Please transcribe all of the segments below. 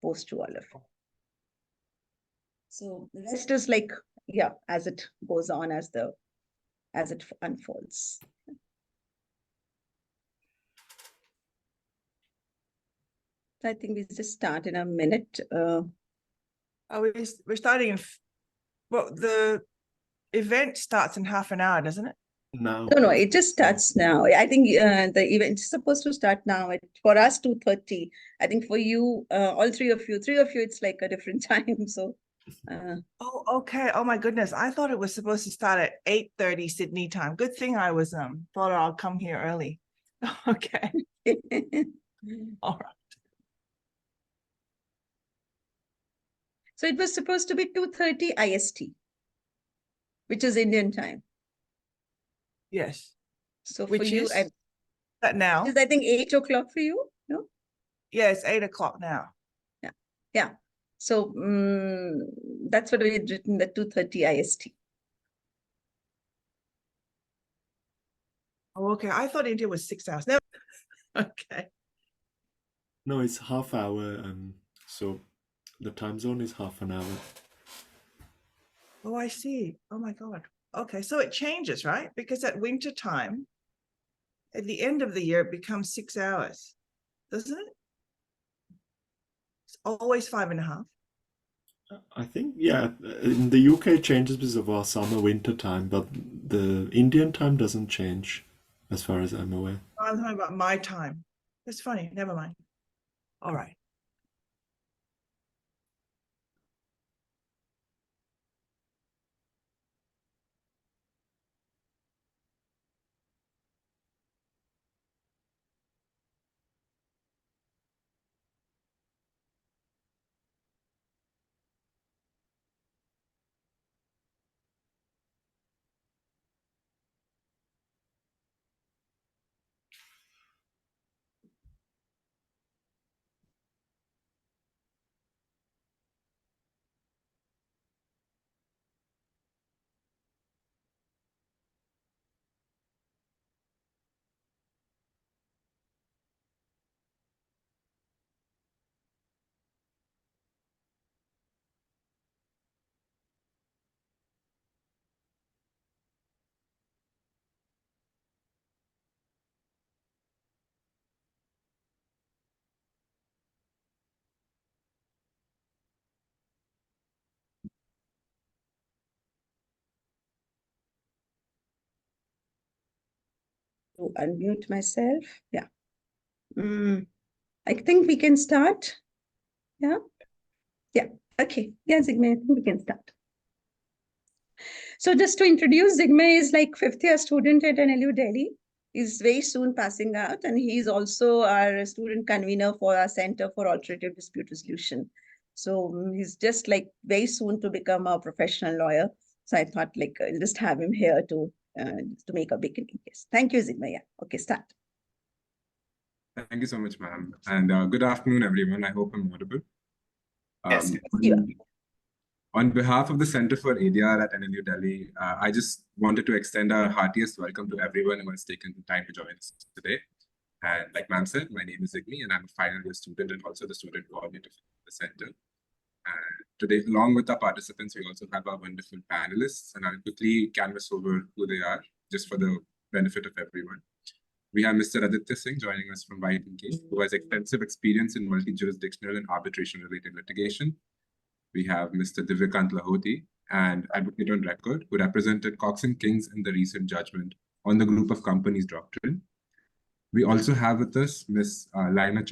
post to all of you. So the rest is like, yeah, as it goes on, as it unfolds. I think we just start in a minute. We're starting in, well, the event starts in half an hour, doesn't it? No, it just starts now. I think the event is supposed to start now. For us, 2:30. I think for you, all three of you, it's like a different time. So. Oh, okay. Oh my goodness. I thought it was supposed to start at 8:30 Sydney time. Good thing I was thought I'll come here early. Okay. All right. So it was supposed to be 2:30 IST, which is Indian time. Yes. So which for you, is that now? Is I think 8 o'clock for you, no? Yeah, it's 8 o'clock now. Yeah. So that's what we had written, the 2:30 IST. Oh, okay. I thought India was 6 hours. No. Okay. No, it's half hour. So the time zone is half an hour. Oh, I see. Oh my God. Okay. So it changes, right? Because at winter time, at the end of the year, it becomes 6 hours, doesn't it? It's always 5.5. I think, yeah, in the UK it changes because of our summer winter time, but the Indian time doesn't change as far as I'm aware. I'm talking about my time. That's funny. Never mind. All right. To unmute myself. Yeah. I think we can start. Yeah. Yeah. Okay. Yeah, Zigmay, I think we can start. So just to introduce, Zigmay is like 5th-year student at NLU Delhi. He's very soon passing out, and he's also our student convener for our Center for Alternative Dispute Resolution. So he's just like very soon to become a professional lawyer. So I thought like I'll just have him here to make a beginning. Yes. Thank you, Zigmay. Yeah. Okay, start. Thank you so much, ma'am. And good afternoon, everyone. I hope I'm audible. Yes, you are. On behalf of the Center for ADR at NLU Delhi, I just wanted to extend our heartiest welcome to everyone who has taken the time to join us today. And like ma'am said, my name is Zigmay, and I'm a final year student and also the student coordinator for the center. And today, along with our participants, we also have our wonderful panelists, and I'll quickly canvas over who they are, just for the benefit of everyone. We have Mr. Aditya Singh joining us from White & Case, who has extensive experience in multi-jurisdictional and arbitration-related litigation. We have Mr. Divyakant Lahoti, an advocate on record, who represented Cox & Kings in the recent judgment on the Group of Companies Doctrine. We also have with us Ms. Laina,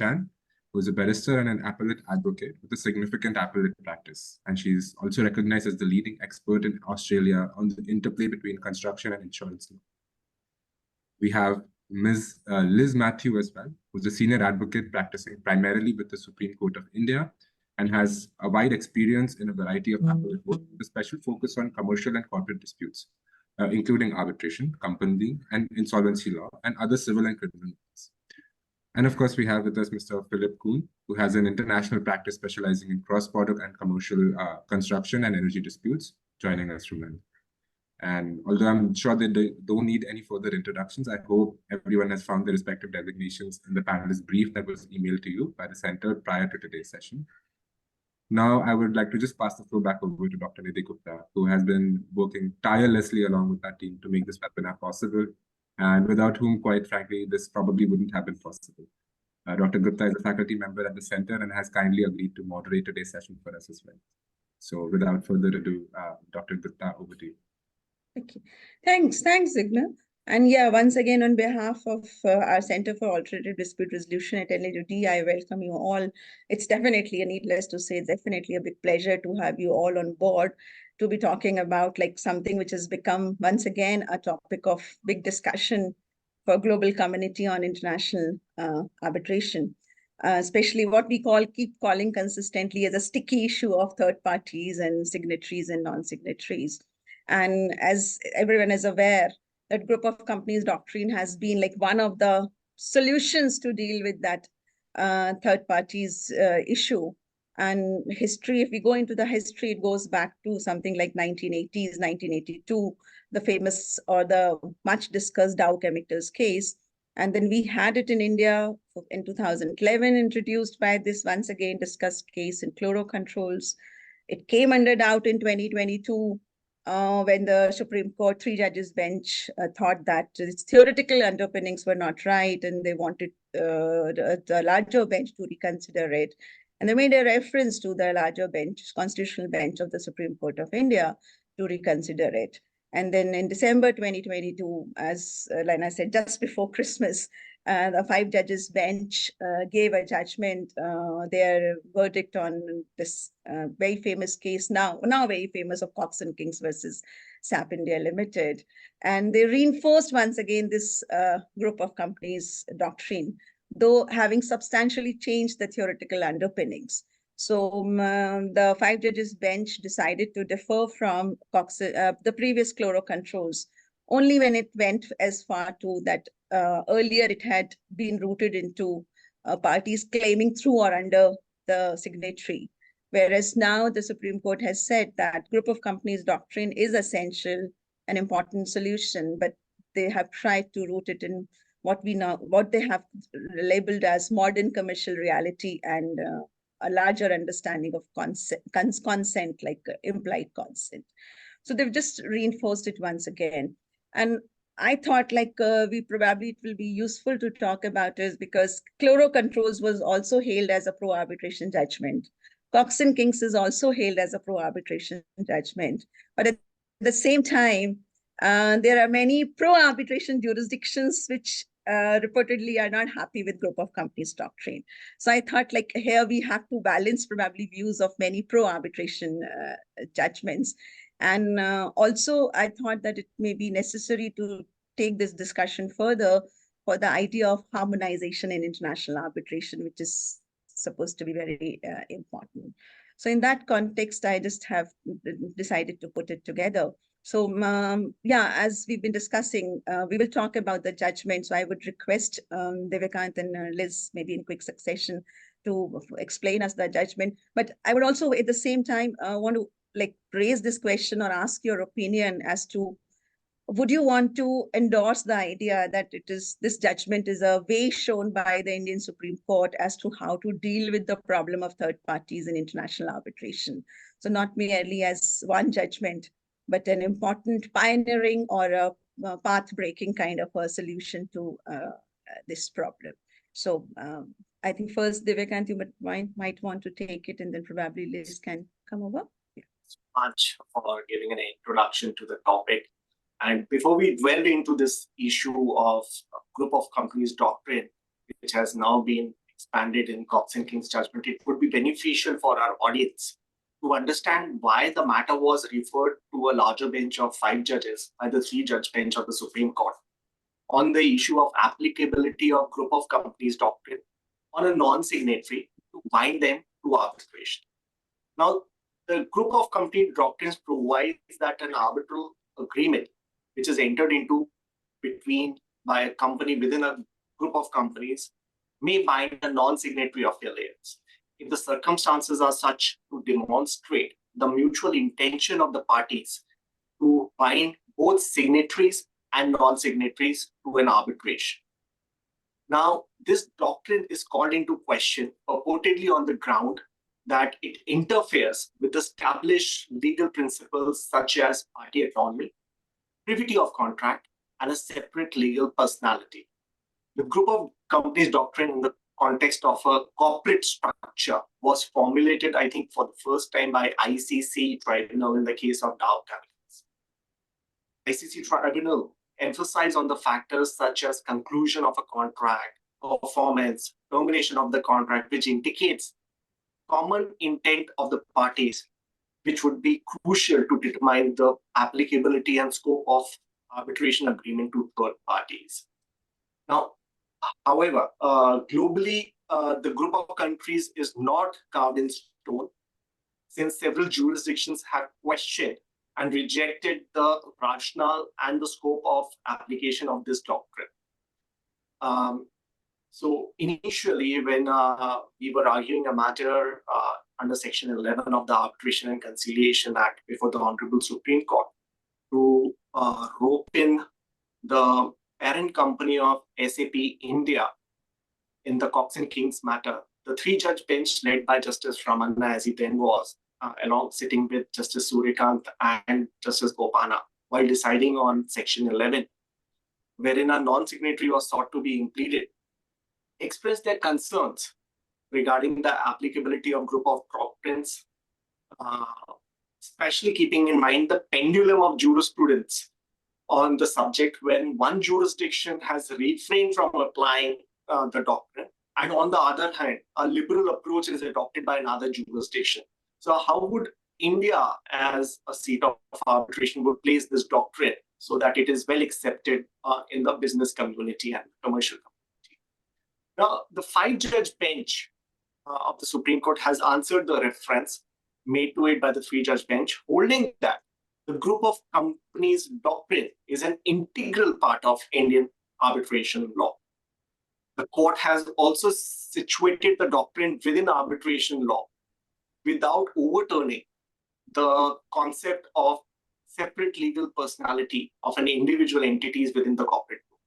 who is a barrister and an appellate advocate with a significant appellate practice. And she's also recognized as the leading expert in Australia on the interplay between construction and insurance law. We have Ms. Liz Mathew as well, who's a senior advocate practicing primarily with the Supreme Court of India and has a wide experience in a variety of appellate work with a special focus on commercial and corporate disputes, including arbitration, company and insolvency law, and other civil and criminal laws. And of course, we have with us Mr. Philippe Kuhn, who has an international practice specializing in cross-border and commercial construction and energy disputes, joining us from London. And although I'm sure that they don't need any further introductions, I hope everyone has found their respective designations in the panelist brief that was emailed to you by the center prior to today's session. Now, I would like to just pass the floor back over to Dr. Nidhi Gupta, who has been working tirelessly along with our team to make this webinar possible, and without whom, quite frankly, this probably wouldn't have been possible. Dr. Gupta is a faculty member at the center and has kindly agreed to moderate today's session for us as well. So without further ado, Dr. Gupta, over to you. Okay, thanks, Zigna. And yeah, once again, on behalf of our Center for Alternative Dispute Resolution at LAUD, I welcome you all. It's definitely, needless to say, definitely a big pleasure to have you all on board to be talking about like something which has become once again a topic of big discussion for global community on international arbitration. Especially what we keep calling consistently as a sticky issue of third parties and signatories and non-signatories. And as everyone is aware, that Group of Companies Doctrine has been like one of the solutions to deal with that third parties issue. And history, if we go into the history, it goes back to something like 1980s, 1982, the famous or the much discussed Dow Chemicals case. And then we had it in India in 2011, introduced by this once again discussed case in chloro controls. It came under doubt in 2022 when the Supreme Court 3 judges bench thought that its theoretical underpinnings were not right, and they wanted the larger bench to reconsider it. And they made a reference to the larger bench, constitutional bench of the Supreme Court of India, to reconsider it. And then in December 2022, as Laina said, just before Christmas, the 5 judges bench gave a judgment, their verdict on this very famous case, now very famous, of Cox and Kings versus SAP India Limited. And they reinforced once again this Group of Companies Doctrine, though having substantially changed the theoretical underpinnings. So the 5 judges bench decided to defer from the previous chloro controls only when it went as far to that earlier it had been rooted into parties claiming through or under the signatory. Whereas now the Supreme Court has said that Group of Companies Doctrine is essential, an important solution, but they have tried to root it in what they have labeled as modern commercial reality and a larger understanding of consent, like implied consent. So they've just reinforced it once again. And I thought like it will be useful to talk about is because chloro controls was also hailed as a pro-arbitration judgment. Cox and Kings is also hailed as a pro-arbitration judgment. But at the same time, there are many pro-arbitration jurisdictions which reportedly are not happy with Group of Companies Doctrine. So I thought like here we have to balance probably views of many pro-arbitration judgments. And also I thought that it may be necessary to take this discussion further for the idea of harmonization in international arbitration, which is supposed to be very important. So in that context, I just have decided to put it together. So yeah, as we've been discussing, we will talk about the judgment. So I would request Divyakant and Liz, maybe in quick succession, to explain us the judgment. But I would also at the same time want to like raise this question or ask your opinion as to, would you want to endorse the idea that this judgment is a way shown by the Indian Supreme Court as to how to deal with the problem of third parties in international arbitration? So not merely as one judgment, but an important pioneering or a path-breaking kind of a solution to this problem. So I think first, Divyakant, you might want to take it, and then probably Liz can come over. Yeah. Much for giving an introduction to the topic. And before we delve into this issue of Group of Companies Doctrine, which has now been expanded in Cox and Kings judgment, it would be beneficial for our audience to understand why the matter was referred to a larger bench of 5 judges by the 3-judge bench of the Supreme Court on the issue of applicability of Group of Companies Doctrine on a non-signatory to bind them to arbitration. Now, the Group of Companies Doctrines provides that an arbitral agreement which is entered into by a company within a group of companies may bind a non-signatory affiliates if the circumstances are such to demonstrate the mutual intention of the parties to bind both signatories and non-signatories to an arbitration. Now, this doctrine is called into question purportedly on the ground that it interferes with established legal principles such as party autonomy, privity of contract, and a separate legal personality. The Group of Companies Doctrine in the context of a corporate structure was formulated, I think, for the first time by ICC tribunal in the case of Dow Chemicals. ICC tribunal emphasized on the factors such as conclusion of a contract, performance, termination of the contract, which indicates common intent of the parties, which would be crucial to determine the applicability and scope of arbitration agreement to third parties. Now, however, globally, the group of countries is not carved in stone, since several jurisdictions have questioned and rejected the rationale and the scope of application of this doctrine. So initially, when we were arguing a matter under Section 11 of the Arbitration and Conciliation Act before the Honorable Supreme Court to rope in the parent company of SAP India in the Cox and Kings matter, the three-judge bench led by Justice Ramana, as he then was, along sitting with Justice Suryakant and Justice Bopana, while deciding on Section 11, wherein a non-signatory was sought to be impleaded, expressed their concerns regarding the applicability of group of doctrines, especially keeping in mind the pendulum of jurisprudence on the subject when one jurisdiction has refrained from applying the doctrine, and on the other hand, a liberal approach is adopted by another jurisdiction. So how would India, as a seat of arbitration, would place this doctrine so that it is well accepted in the business community and commercial community? Now, the five-judge bench of the Supreme Court has answered the reference made to it by the three-judge bench, holding that the Group of Companies Doctrine is an integral part of Indian arbitration law. The court has also situated the doctrine within arbitration law without overturning the concept of separate legal personality of an individual entities within the corporate group.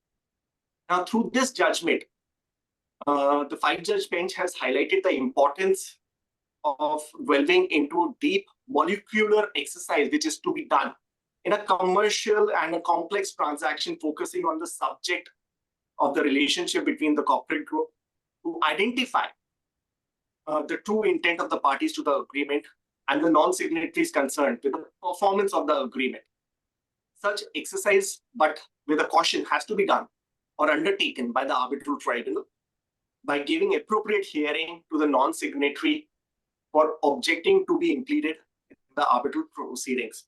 Now, through this judgment, the five-judge bench has highlighted the importance of delving into deep molecular exercise, which is to be done in a commercial and a complex transaction, focusing on the subject of the relationship between the corporate group to identify the true intent of the parties to the agreement and the non-signatories concerned with the performance of the agreement. Such exercise, but with a caution, has to be done or undertaken by the arbitral tribunal by giving appropriate hearing to the non-signatory for objecting to be impleaded in the arbitral proceedings.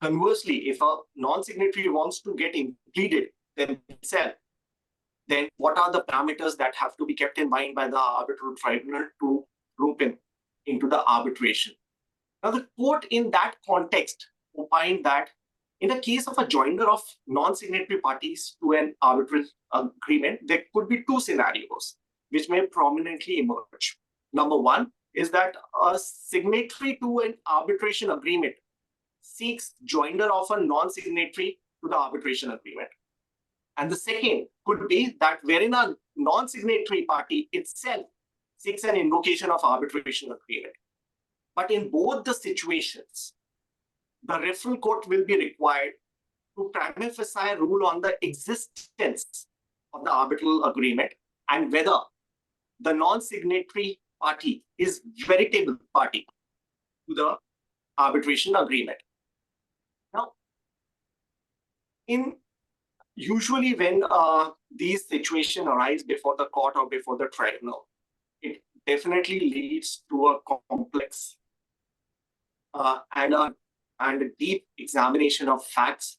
Conversely, if a non-signatory wants to get impleaded themselves, then what are the parameters that have to be kept in mind by the arbitral tribunal to rope in into the arbitration? Now, the court in that context opined that in the case of a joinder of non-signatory parties to an arbitral agreement, there could be two scenarios which may prominently emerge. Number one is that a signatory to an arbitration agreement seeks joinder of a non-signatory to the arbitration agreement. And the second could be that wherein a non-signatory party itself seeks an invocation of arbitration agreement. But in both the situations, the referral court will be required to prima facie rule on the existence of the arbitral agreement and whether the non-signatory party is veritable party to the arbitration agreement. Now, usually when these situations arise before the court or before the tribunal, it definitely leads to a complex and a deep examination of facts.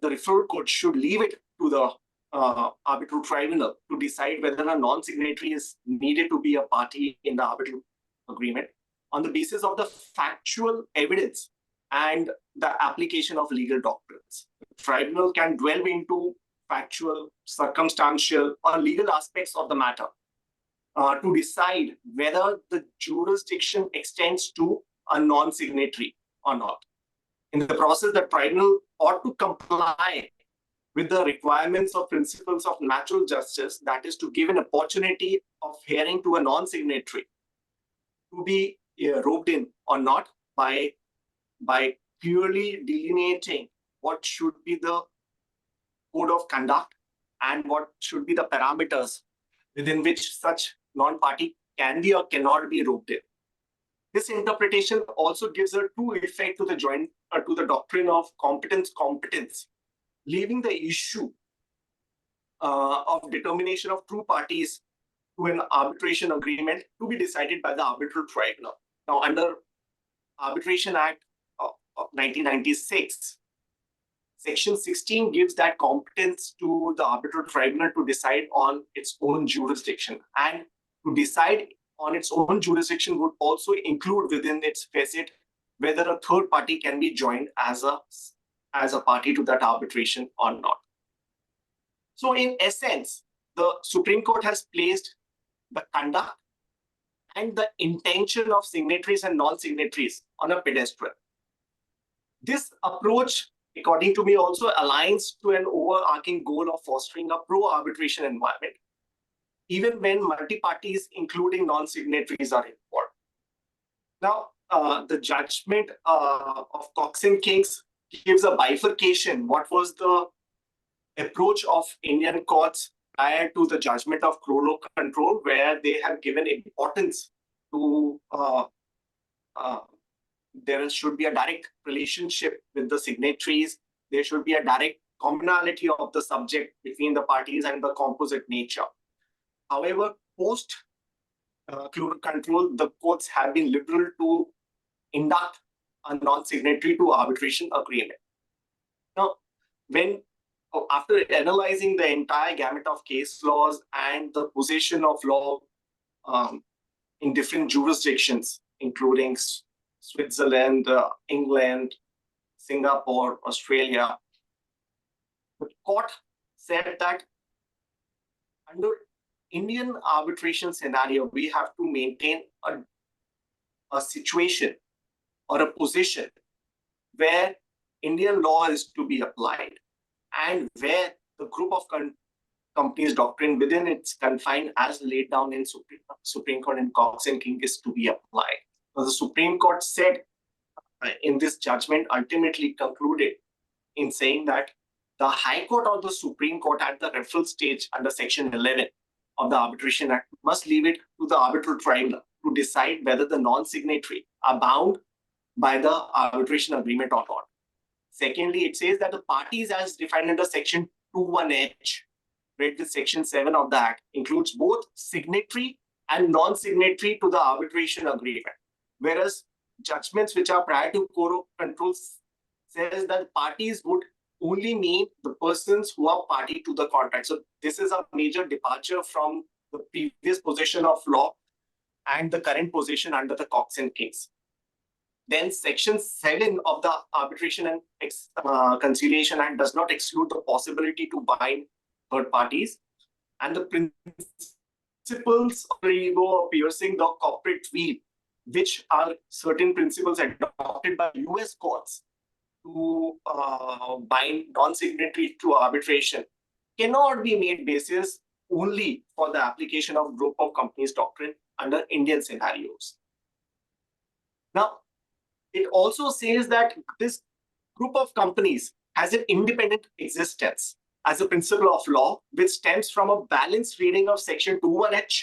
The referral court should leave it to the arbitral tribunal to decide whether a non-signatory is needed to be a party in the arbitral agreement on the basis of the factual evidence and the application of legal doctrines. The tribunal can delve into factual, circumstantial, or legal aspects of the matter to decide whether the jurisdiction extends to a non-signatory or not. In the process, the tribunal ought to comply with the requirements of principles of natural justice, that is to give an opportunity of hearing to a non-signatory to be roped in or not by clearly delineating what should be the code of conduct and what should be the parameters within which such non-party can be or cannot be roped in. This interpretation also gives a true effect to the doctrine of competence, leaving the issue of determination of true parties to an arbitration agreement to be decided by the arbitral tribunal. Now, under Arbitration Act of 1996, Section 16 gives that competence to the arbitral tribunal to decide on its own jurisdiction. And to decide on its own jurisdiction would also include within its facet whether a third party can be joined as a party to that arbitration or not. So in essence, the Supreme Court has placed the conduct and the intention of signatories and non-signatories on a pedestal. This approach, according to me, also aligns to an overarching goal of fostering a pro-arbitration environment, even when multi-parties, including non-signatories, are involved. Now, the judgment of Cox and Kings gives a bifurcation. What was the approach of Indian courts prior to the judgment of Crollo control, where they have given importance to there should be a direct relationship with the signatories. There should be a direct commonality of the subject between the parties and the composite nature. However, post Crollo control, the courts have been liberal to induct a non-signatory to arbitration agreement. Now, after analyzing the entire gamut of case laws and the position of law in different jurisdictions, including Switzerland, England, Singapore, Australia, the court said that under Indian arbitration scenario, we have to maintain a situation or a position where Indian law is to be applied and where the Group of Companies Doctrine within its confine as laid down in Supreme Court and Cox and King is to be applied. So the Supreme Court said in this judgment ultimately concluded in saying that the High Court or the Supreme Court at the referral stage under Section 11 of the Arbitration Act must leave it to the arbitral tribunal to decide whether the non-signatory are bound by the arbitration agreement or not. Secondly, it says that the parties as defined under Section 21H, read with Section 7 of the Act, includes both signatory and non-signatory to the arbitration agreement. Whereas judgments which are prior to Crollo control says that parties would only mean the persons who are party to the contract. So this is a major departure from the previous position of law and the current position under the Cox and Kings. Then Section 7 of the Arbitration and Conciliation Act does not exclude the possibility to bind third parties. And the principles of piercing the corporate wheel, which are certain principles adopted by US courts to bind non-signatory to arbitration, cannot be made basis only for the application of Group of Companies Doctrine under Indian scenarios. Now, it also says that this group of companies has an independent existence as a principle of law, which stems from a balanced reading of Section 21H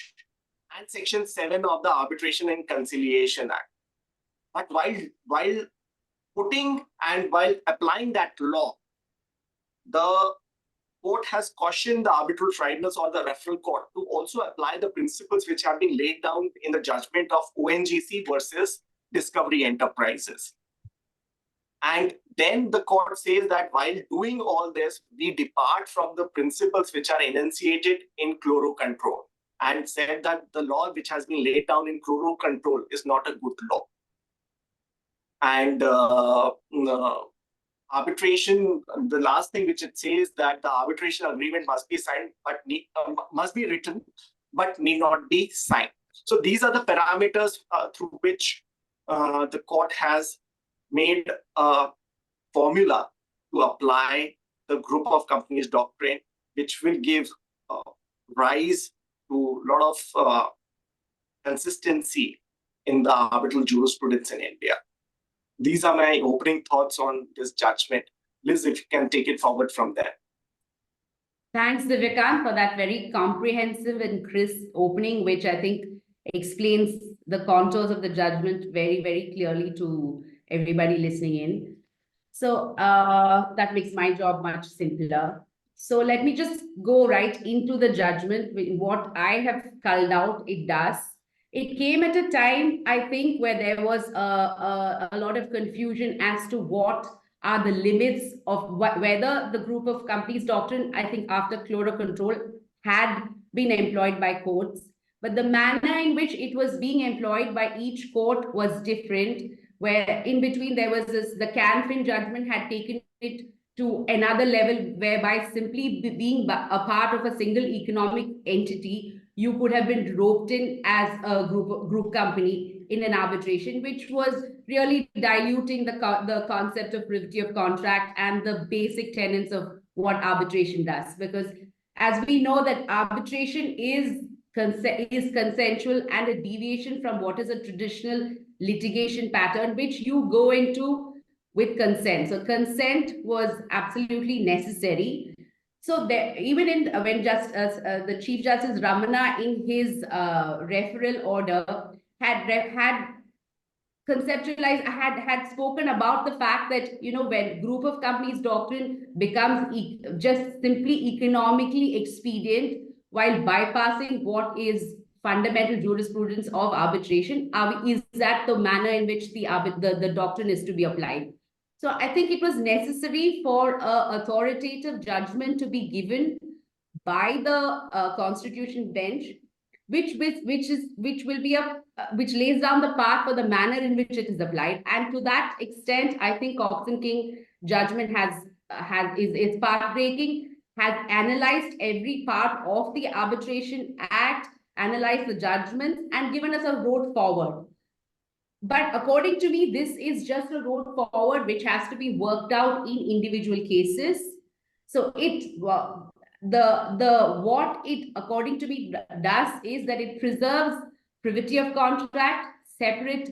and Section 7 of the Arbitration and Conciliation Act. But while applying that law, the court has cautioned the arbitral tribunals or the referral court to also apply the principles which have been laid down in the judgment of ONGC versus Discovery Enterprises. And then the court says that while doing all this, we depart from the principles which are enunciated in Crollo control, and said that the law which has been laid down in Crollo control is not a good law. And arbitration, the last thing which it says that the arbitration agreement must be signed, but must be written, but need not be signed. So these are the parameters through which the court has made a formula to apply the Group of Companies Doctrine, which will give rise to a lot of consistency in the arbitral jurisprudence in India. These are my opening thoughts on this judgment. Liz, if you can take it forward from there. Thanks, Divyakant, for that very comprehensive and crisp opening, which I think explains the contours of the judgment very, very clearly to everybody listening in. So that makes my job much simpler. So let me just go right into the judgment. What I have culled out, it does. It came at a time, I think, where there was a lot of confusion as to what are the limits of whether the Group of Companies Doctrine, I think after chloro control, had been employed by courts. But the manner in which it was being employed by each court was different, where in between there was this, the Canfin judgment had taken it to another level, whereby simply being a part of a single economic entity, you could have been roped in as a group company in an arbitration, which was really diluting the concept of privity of contract and the basic tenets of what arbitration does. Because as we know that arbitration is consensual and a deviation from what is a traditional litigation pattern, which you go into with consent. So consent was absolutely necessary. So there, even in when the Chief Justice Ramana in his referral order had conceptualized, had spoken about the fact that, you know, when Group of Companies Doctrine becomes just simply economically expedient while bypassing what is fundamental jurisprudence of arbitration, is that the manner in which the doctrine is to be applied. So I think it was necessary for an authoritative judgment to be given by the Constitution bench, which lays down the path for the manner in which it is applied. And to that extent, I think Cox and King judgment is path-breaking, has analyzed every part of the Arbitration Act, analyzed the judgments, and given us a road forward. But according to me, this is just a road forward which has to be worked out in individual cases. So what it, according to me, does is that it preserves privity of contract, separate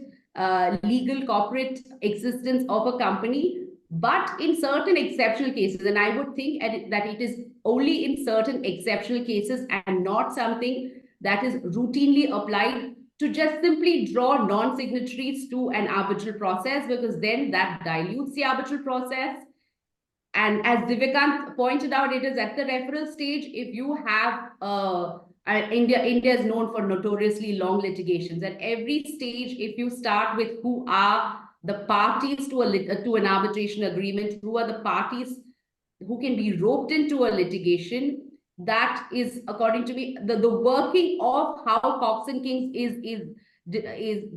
legal corporate existence of a company, but in certain exceptional cases, and I would think that it is only in certain exceptional cases and not something that is routinely applied to just simply draw non-signatories to an arbitral process, because then that dilutes the arbitral process. And as Divyakant pointed out, it is at the referral stage. If you have India is known for notoriously long litigations. At every stage, if you start with who are the parties to an arbitration agreement, who are the parties who can be roped into a litigation, that is, according to me, the working of how Cox and Kings is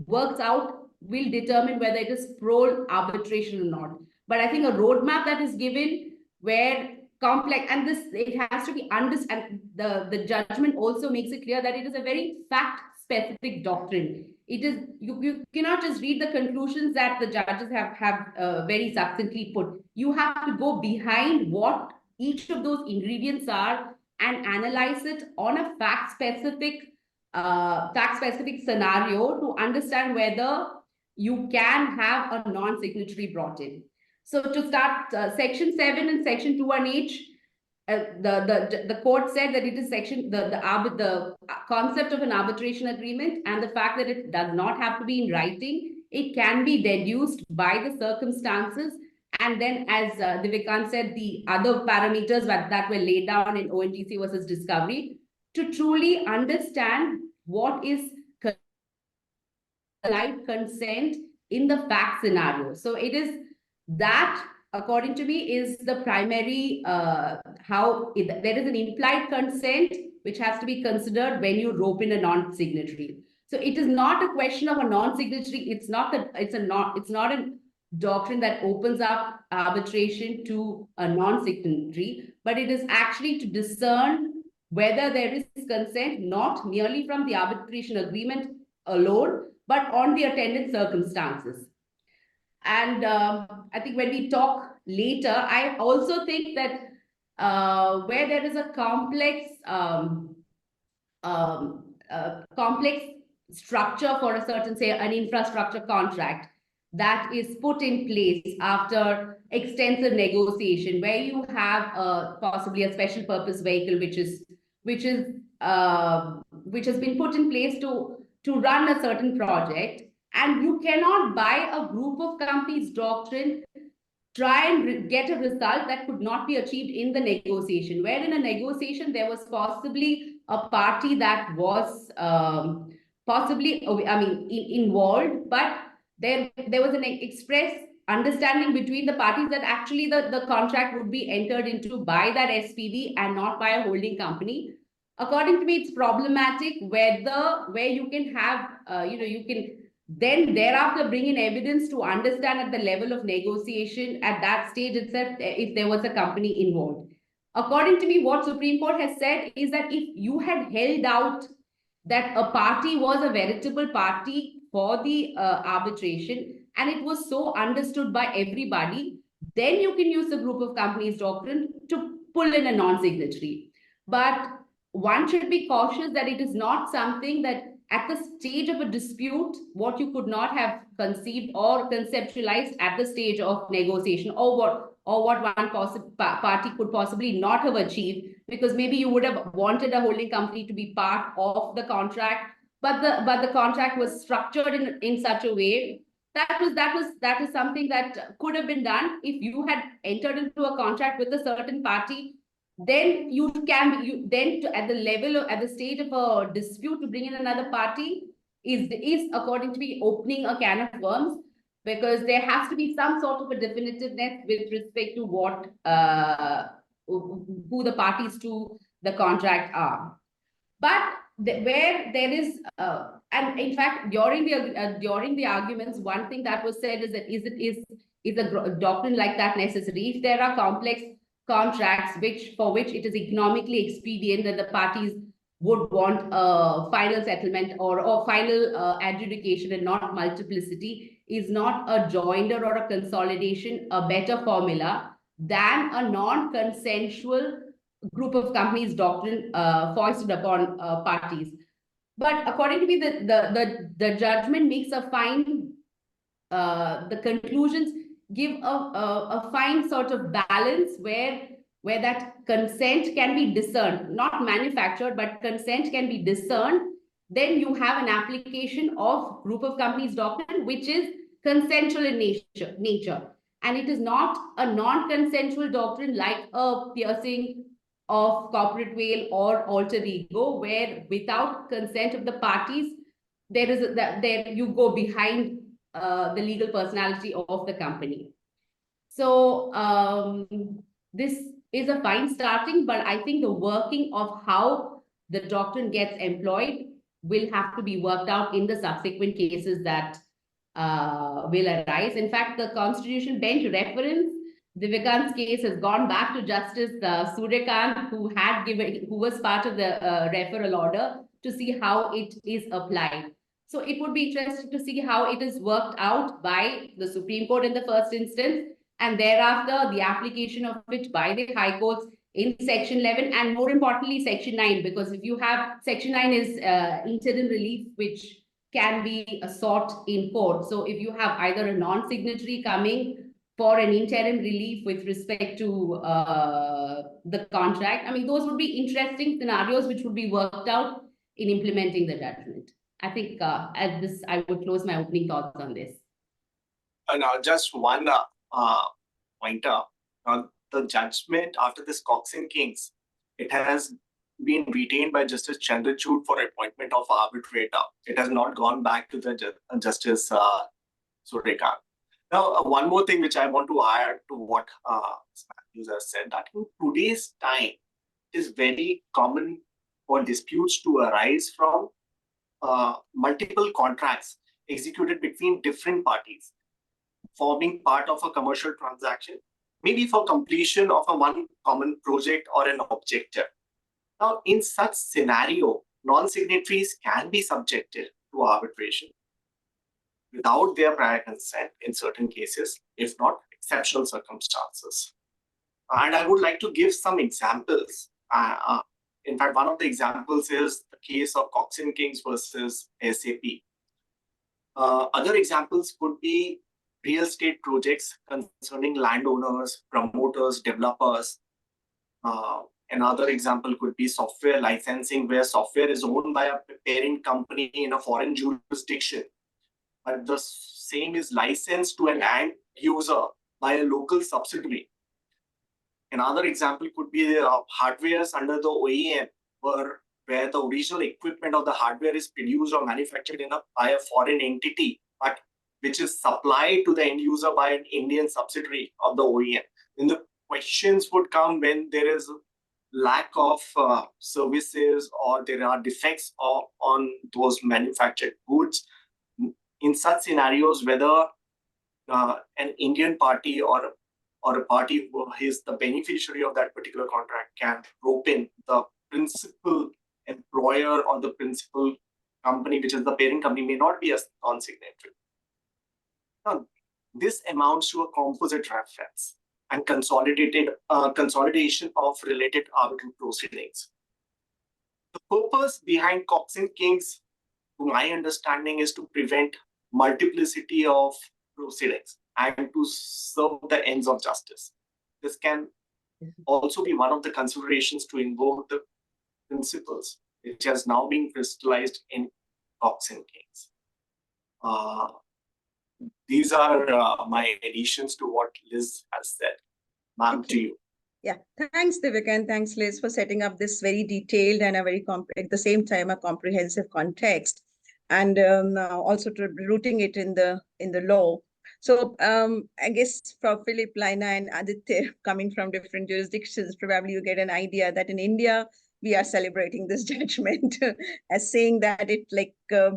works out will determine whether it is pro arbitration or not. But I think a roadmap that is given where complex, and this, it has to be understood, and the judgment also makes it clear that it is a very fact-specific doctrine. It is, you cannot just read the conclusions that the judges have very succinctly put. You have to go behind what each of those ingredients are and analyze it on a fact-specific scenario to understand whether you can have a non-signatory brought in. So to start, Section 7 and Section 2(1)H, the court said that it is the concept of an arbitration agreement and the fact that it does not have to be in writing, it can be deduced by the circumstances. And then, as Divyakant said, the other parameters that were laid down in ONGC versus Discovery to truly understand what is live consent in the fact scenario. So it is that, according to me, is the primary there is an implied consent which has to be considered when you rope in a non-signatory. So it is not a question of a non-signatory. It's not a doctrine that opens up arbitration to a non-signatory, but it is actually to discern whether there is consent not merely from the arbitration agreement alone, but on the attendant circumstances. And I think when we talk later, I also think that where there is a complex structure for a certain, say, an infrastructure contract that is put in place after extensive negotiation, where you have possibly a special purpose vehicle which has been put in place to run a certain project, and you cannot, by a group of companies doctrine, try and get a result that could not be achieved in the negotiation, where in a negotiation there was possibly a party that was involved, but there was an express understanding between the parties that actually the contract would be entered into by that SPV and not by a holding company. According to me, it's problematic where you can have, you can then thereafter bring in evidence to understand at the level of negotiation at that stage itself if there was a company involved. According to me, what Supreme Court has said is that if you had held out that a party was a veritable party for the arbitration, and it was so understood by everybody, then you can use the Group of Companies doctrine to pull in a non-signatory. But one should be cautious that it is not something that at the stage of a dispute, what you could not have conceived or conceptualized at the stage of negotiation, or what one party could possibly not have achieved, because maybe you would have wanted a holding company to be part of the contract, but the contract was structured in such a way that is something that could have been done if you had entered into a contract with a certain party. Then at the stage of a dispute to bring in another party is according to me opening a can of worms, because there has to be some sort of a definitiveness with respect to what who the parties to the contract are. But where there is and in fact during the arguments, one thing that was said is that is a doctrine like that necessary if there are complex contracts for which it is economically expedient that the parties would want a final settlement or final adjudication and not multiplicity. Is not a joinder or a consolidation a better formula than a non-consensual Group of Companies doctrine foisted upon parties? But according to me, the judgment makes a fine, the conclusions give a fine sort of balance where that consent can be discerned, not manufactured, but consent can be discerned. Then you have an application of Group of Companies doctrine, which is consensual in nature. And it is not a non-consensual doctrine like a piercing of corporate veil or alter ego, where without consent of the parties, there you go behind the legal personality of the company. So this is a fine starting, but I think the working of how the doctrine gets employed will have to be worked out in the subsequent cases that will arise. In fact, the Constitution Bench reference Divyakant's case has gone back to Justice Suryakant, who was part of the referral order, to see how it is applied. So it would be interesting to see how it is worked out by the Supreme Court in the first instance, and thereafter the application of it by the High Courts in Section 11, and more importantly, Section 9, because if you have Section 9 is interim relief, which can be sought in court. So if you have either a non-signatory coming for an interim relief with respect to the contract, I mean, those would be interesting scenarios which would be worked out in implementing the judgment. I think at this, I would close my opening thoughts on this. Now, just one pointer. The judgment after this Cox and Kings, it has been retained by Justice Chandrachud for appointment of arbitrator. It has not gone back to the Justice Suryakant. Now, one more thing which I want to add to what Mathew has said, that in today's time, it is very common for disputes to arise from multiple contracts executed between different parties, forming part of a commercial transaction, maybe for completion of one common project or an objective. Now, in such scenario, non-signatories can be subjected to arbitration without their prior consent in certain cases, if not exceptional circumstances. And I would like to give some examples. In fact, one of the examples is the case of Cox and Kings versus SAP. Other examples could be real estate projects concerning landowners, promoters, developers. Another example could be software licensing, where software is owned by a parent company in a foreign jurisdiction, but the same is licensed to an end user by a local subsidiary. Another example could be hardwares under the OEM, where the original equipment of the hardware is produced or manufactured by a foreign entity, but which is supplied to the end user by an Indian subsidiary of the OEM. Then the questions would come when there is lack of services or there are defects on those manufactured goods. In such scenarios, whether an Indian party or a party who is the beneficiary of that particular contract can rope in the principal employer or the principal company, which is the parent company, may not be a non-signatory. Now, this amounts to a composite reference and consolidation of related arbitral proceedings. The purpose behind Cox and Kings, to my understanding, is to prevent multiplicity of proceedings and to serve the ends of justice. This can also be one of the considerations to invoke the principles which has now been crystallized in Cox and Kings. These are my additions to what Liz has said. Ma'am, to you. Yeah, thanks, Divyakant. Thanks, Liz, for setting up this very detailed and a very at the same time a comprehensive context, and also to rooting it in the law. So I guess for Philippe, Laina, and Aditya, coming from different jurisdictions, probably you get an idea that in India we are celebrating this judgment as saying that it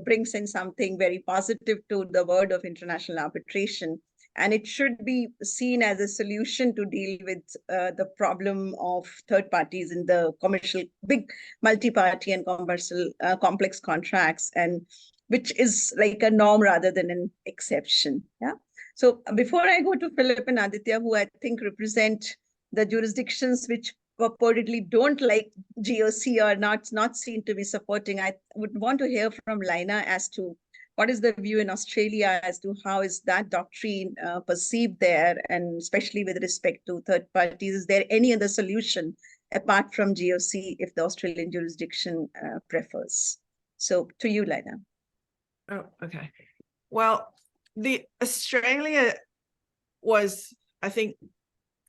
brings in something very positive to the world of international arbitration. And it should be seen as a solution to deal with the problem of third parties in the commercial, big multi-party and commercial complex contracts, and which is like a norm rather than an exception. Yeah. So before I go to Philippe and Aditya, who I think represent the jurisdictions which purportedly don't like GOC or not seen to be supporting, I would want to hear from Laina as to what is the view in Australia as to how is that doctrine perceived there, and especially with respect to third parties. Is there any other solution apart from GOC if the Australian jurisdiction prefers? So to you, Laina. Oh, okay. Well, the Australia was, I think,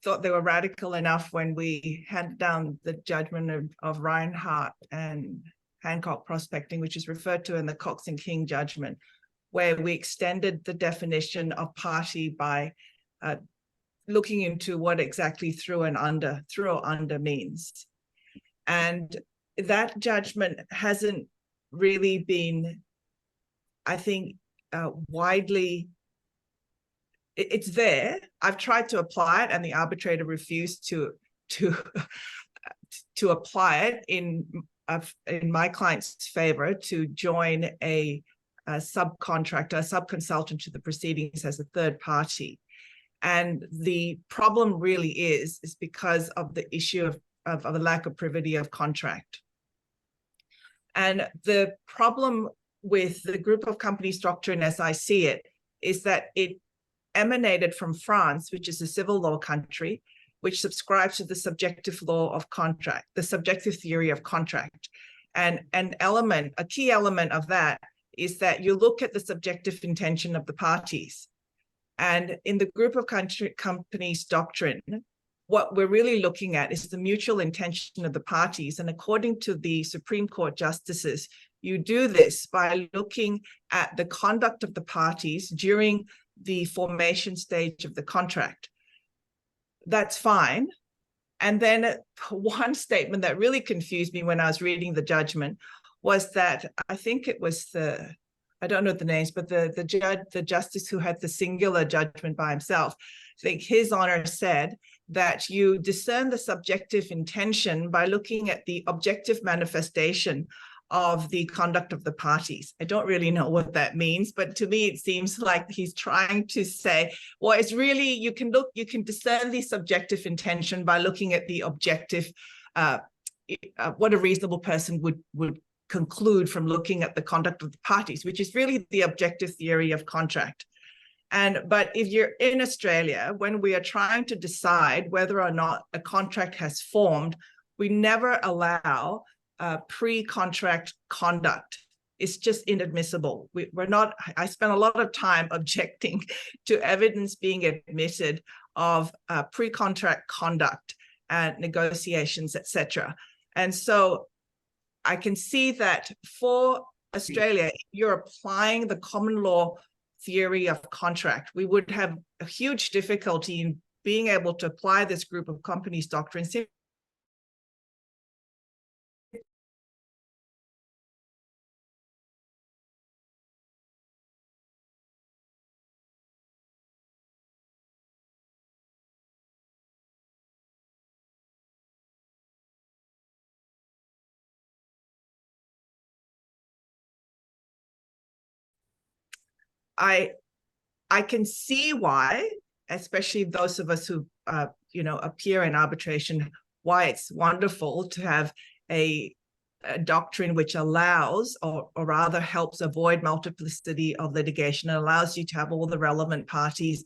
thought they were radical enough when we handed down the judgment of Reinhardt and Hancock prospecting, which is referred to in the Cox and King judgment, where we extended the definition of party by looking into what exactly through or under means. And that judgment hasn't really been, I think, widely, it's there. I've tried to apply it and the arbitrator refused to apply it in my client's favor to join a subcontractor, a subconsultant to the proceedings as a third party. And the problem really is because of the issue of the lack of privity of contract. And the problem with the Group of Companies Doctrine, as I see it, is that it emanated from France, which is a civil law country, which subscribes to the subjective law of contract, the subjective theory of contract. And a key element of that is that you look at the subjective intention of the parties. And in the Group of Companies Doctrine, what we're really looking at is the mutual intention of the parties. And according to the Supreme Court justices, you do this by looking at the conduct of the parties during the formation stage of the contract. That's fine. And then one statement that really confused me when I was reading the judgment was that, I think it was I don't know the names, but the justice who had the singular judgment by himself, I think his honor said that you discern the subjective intention by looking at the objective manifestation of the conduct of the parties. I don't really know what that means, but to me, it seems like he's trying to say, well, it's really, you can discern the subjective intention by looking at the objective, what a reasonable person would conclude from looking at the conduct of the parties, which is really the objective theory of contract. But if you're in Australia, when we are trying to decide whether or not a contract has formed, we never allow pre-contract conduct. It's just inadmissible. I spent a lot of time objecting to evidence being admitted of pre-contract conduct and negotiations, etc. And so I can see that for Australia, you're applying the common law theory of contract. We would have a huge difficulty in being able to apply this group of companies doctrine. I can see why, especially those of us who appear in arbitration, why it's wonderful to have a doctrine which allows, or rather helps avoid multiplicity of litigation, and allows you to have all the relevant parties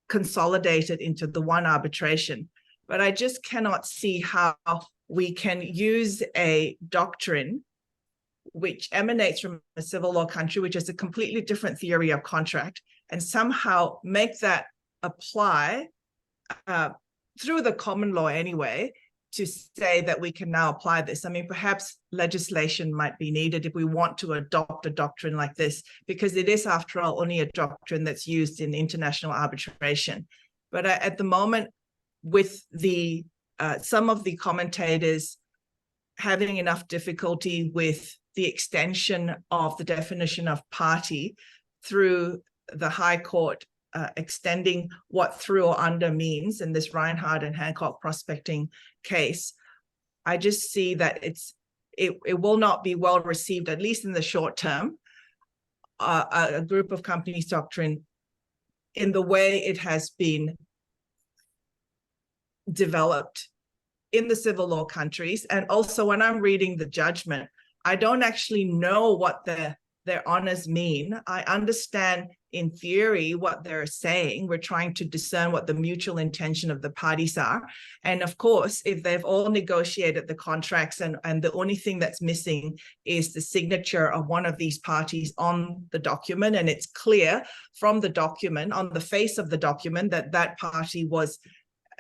consolidated into the one arbitration. But I just cannot see how we can use a doctrine which emanates from a civil law country, which is a completely different theory of contract, and somehow make that apply through the common law anyway, to say that we can now apply this. I mean, perhaps legislation might be needed if we want to adopt a doctrine like this, because it is, after all, only a doctrine that's used in international arbitration. But at the moment, with the some of the commentators having enough difficulty with the extension of the definition of party through the High Court extending what through or under means in this Reinhardt and Hancock prospecting case, I just see that it will not be well received, at least in the short term, a group of companies doctrine in the way it has been developed in the civil law countries. And also when I'm reading the judgment, I don't actually know what their honors mean. I understand in theory what they're saying. We're trying to discern what the mutual intention of the parties are. And of course, if they've all negotiated the contracts and the only thing that's missing is the signature of one of these parties on the document, and it's clear from the document, on the face of the document, that that party was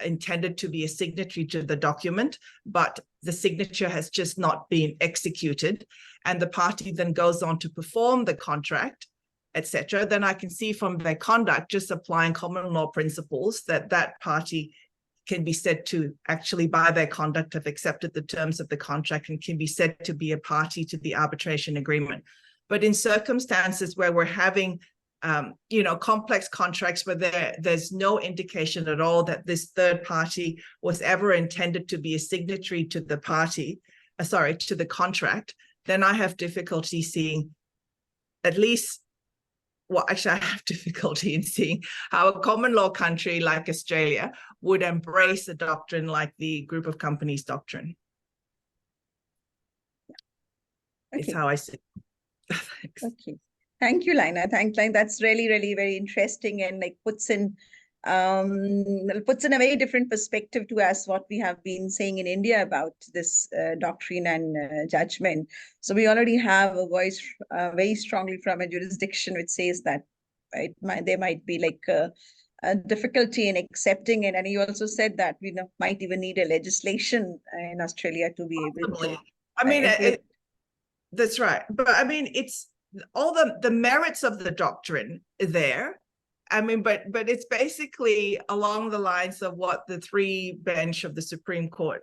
intended to be a signatory to the document, but the signature has just not been executed, and the party then goes on to perform the contract, etc., then I can see from their conduct, just applying common law principles, that that party can be said to actually, by their conduct, have accepted the terms of the contract and can be said to be a party to the arbitration agreement. But in circumstances where we're having complex contracts where there's no indication at all that this third party was ever intended to be a signatory to the party, to the contract, then I have difficulty seeing, at least, well, actually, I have difficulty in seeing how a common law country like Australia would embrace a doctrine like the Group of Companies Doctrine. Okay. Is how I see it. Okay. Thank you, Laina. That's really, really very interesting, and puts in a very different perspective to us what we have been saying in India about this doctrine and judgment. So we already have a voice very strongly from a jurisdiction which says that there might be a difficulty in accepting it. And you also said that we might even need a legislation in Australia to be able to. I mean, that's right. But I mean, it's all the merits of the doctrine there. I mean, but it's basically along the lines of what the three bench of the Supreme Court,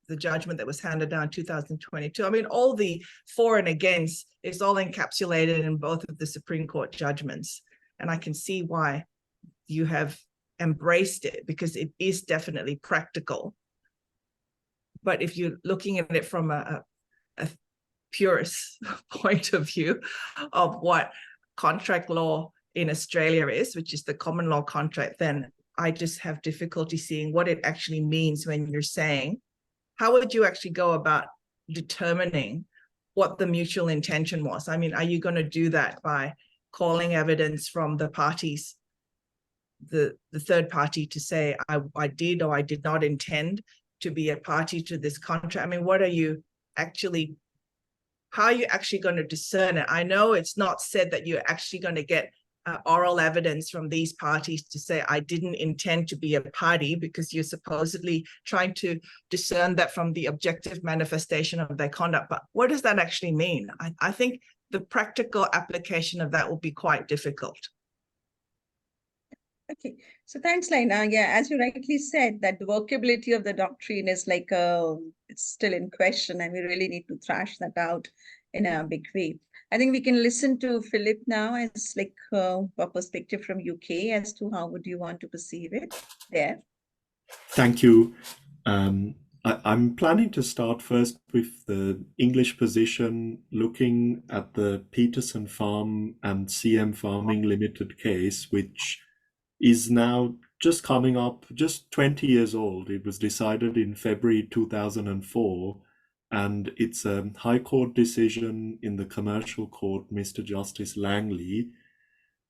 the judgment that was handed down in 2022. I mean, all the for and against is all encapsulated in both of the Supreme Court judgments. And I can see why you have embraced it, because it is definitely practical. But if you're looking at it from a purist point of view of what contract law in Australia is, which is the common law contract, then I just have difficulty seeing what it actually means when you're saying, how would you actually go about determining what the mutual intention was? I mean, are you going to do that by calling evidence from the parties, the third party, to say, I did or I did not intend to be a party to this contract? I mean, what are you actually, how are you actually going to discern it? I know it's not said that you're actually going to get oral evidence from these parties to say, I didn't intend to be a party, because you're supposedly trying to discern that from the objective manifestation of their conduct. But what does that actually mean? I think the practical application of that will be quite difficult. Okay, so thanks, Laina. Yeah, as you rightly said, that the workability of the doctrine is like it's still in question, and we really need to thrash that out in a big way. I think we can listen to Philippe now as like a perspective from UK as to how would you want to perceive it there. Thank you. I'm planning to start first with the English position, looking at the Peterson Farm and CM Farming Limited case, which is now just coming up, just 20 years old. It was decided in February 2004, and it's a High Court decision in the Commercial Court, Mr. Justice Langley.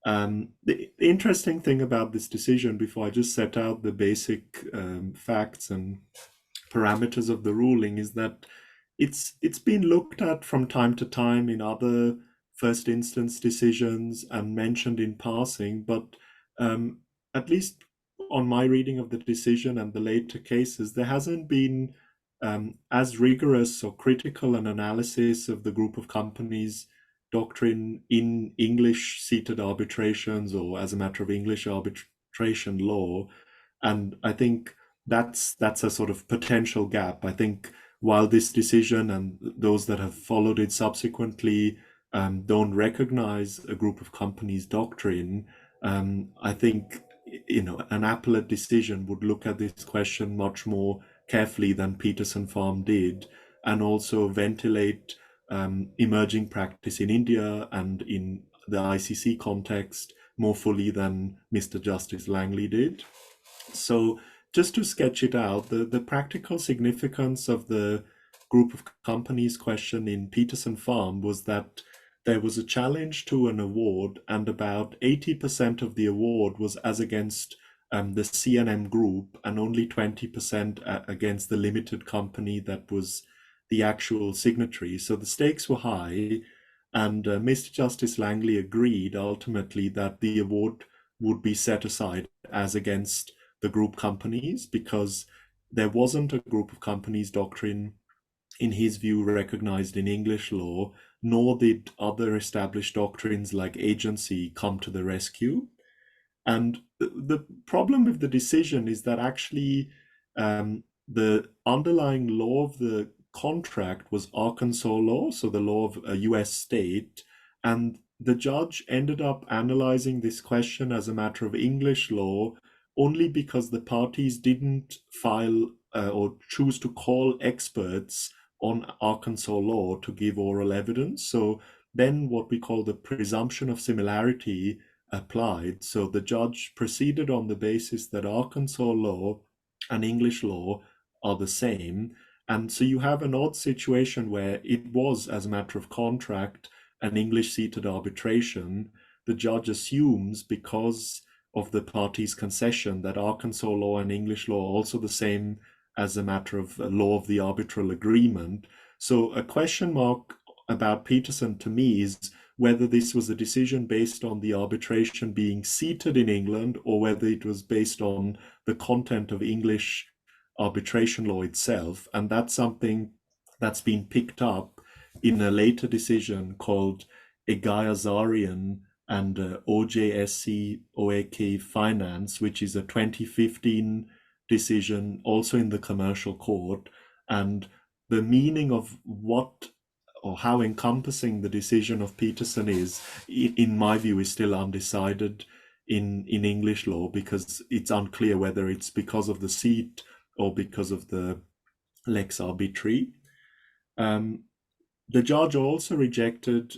The interesting thing about this decision, before I just set out the basic facts and parameters of the ruling, is that it's been looked at from time to time in other first instance decisions and mentioned in passing, but at least on my reading of the decision and the later cases, there hasn't been as rigorous or critical an analysis of the Group of Companies Doctrine in English seated arbitrations, or as a matter of English arbitration law. And I think that's a sort of potential gap. I think while this decision and those that have followed it subsequently don't recognize a Group of Companies Doctrine, I think, you know, an appellate decision would look at this question much more carefully than Peterson Farm did, and also ventilate emerging practice in India and in the ICC context more fully than Mr. Justice Langley did. So just to sketch it out, the practical significance of the Group of Companies question in Peterson Farm was that there was a challenge to an award, and about 80% of the award was as against the C&M group, and only 20% against the limited company that was the actual signatory. So the stakes were high, and Mr. Justice Langley agreed ultimately that the award would be set aside as against the group companies, because there wasn't a Group of Companies Doctrine, in his view, recognized in English law, nor did other established doctrines like agency come to the rescue. And the problem with the decision is that actually the underlying law of the contract was Arkansas law, so the law of a US state, and the judge ended up analyzing this question as a matter of English law only because the parties didn't file or choose to call experts on Arkansas law to give oral evidence. So then what we call the presumption of similarity applied. So the judge proceeded on the basis that Arkansas law and English law are the same. And so you have an odd situation where it was, as a matter of contract, an English-seated arbitration. The judge assumes, because of the parties' concession, that Arkansas law and English law are also the same as a matter of law of the arbitral agreement. So a question mark about Peterson to me is whether this was a decision based on the arbitration being seated in England, or whether it was based on the content of English arbitration law itself. And that's something that's been picked up in a later decision called Egayazarian and OJSC OAK Finance, which is a 2015 decision also in the Commercial Court. And the meaning of what or how encompassing the decision of Peterson is, in my view, is still undecided in English law, because it's unclear whether it's because of the seat or because of the lex arbitri. The judge also rejected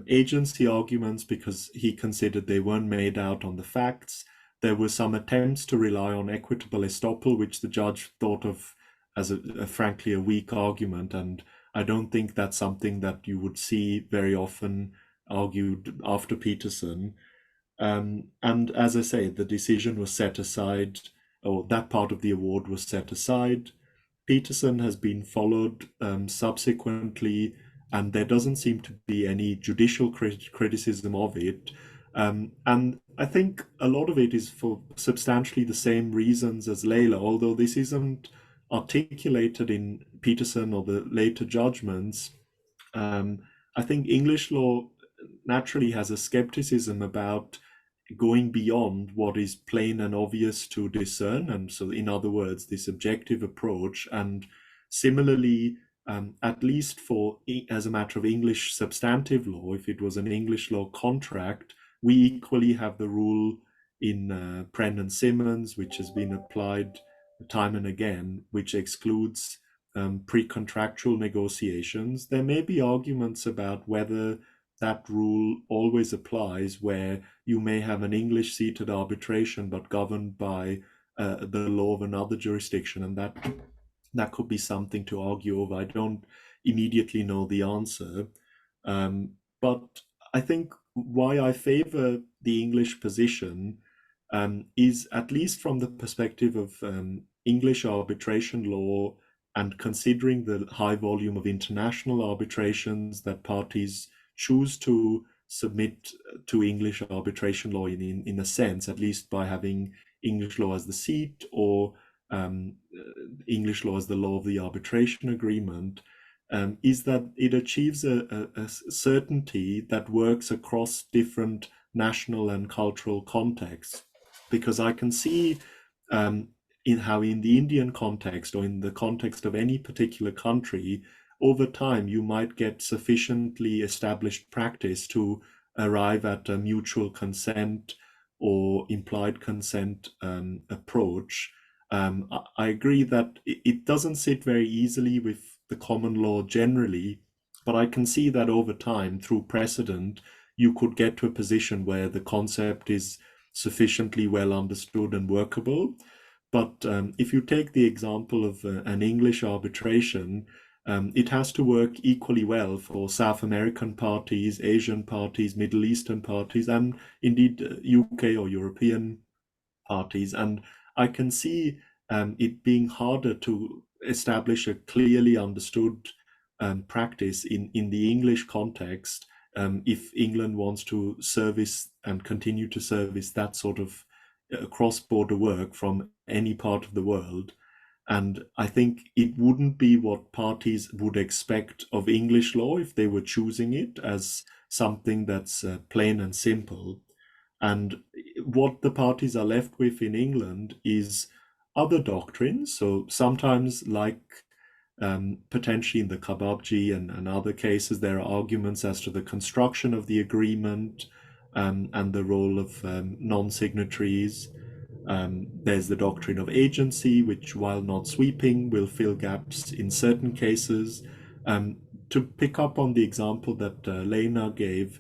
agency arguments because he considered they weren't made out on the facts. There were some attempts to rely on equitable estoppel, which the judge thought of as frankly a weak argument, and I don't think that's something that you would see very often argued after Peterson. And as I say, the decision was set aside, or that part of the award was set aside. Peterson has been followed subsequently, and there doesn't seem to be any judicial criticism of it. And I think a lot of it is for substantially the same reasons as Layla, although this isn't articulated in Peterson or the later judgments. I think English law naturally has a skepticism about going beyond what is plain and obvious to discern. And so, in other words, this objective approach. And similarly, at least for as a matter of English substantive law, if it was an English law contract, we equally have the rule in Prenn and Simmons, which has been applied time and again, which excludes pre-contractual negotiations. There may be arguments about whether that rule always applies, where you may have an English-seated arbitration but governed by the law of another jurisdiction, and that could be something to argue over. I don't immediately know the answer, but I think why I favor the English position is, at least from the perspective of English arbitration law, and considering the high volume of international arbitrations that parties choose to submit to English arbitration law in a sense, at least by having English law as the seat, or English law as the law of the arbitration agreement, is that it achieves a certainty that works across different national and cultural contexts. Because I can see in how in the Indian context, or in the context of any particular country, over time you might get sufficiently established practice to arrive at a mutual consent or implied consent approach. I agree that it doesn't sit very easily with the common law generally, but I can see that over time, through precedent, you could get to a position where the concept is sufficiently well understood and workable. But if you take the example of an English arbitration, it has to work equally well for South American parties, Asian parties, Middle Eastern parties, and indeed UK or European parties. And I can see it being harder to establish a clearly understood practice in the English context if England wants to service and continue to service that sort of cross-border work from any part of the world. And I think it wouldn't be what parties would expect of English law if they were choosing it as something that's plain and simple. And what the parties are left with in England is other doctrines. So sometimes, like potentially in the Kababji and other cases, there are arguments as to the construction of the agreement and the role of non-signatories. There's the doctrine of agency, which, while not sweeping, will fill gaps in certain cases. To pick up on the example that Laina gave,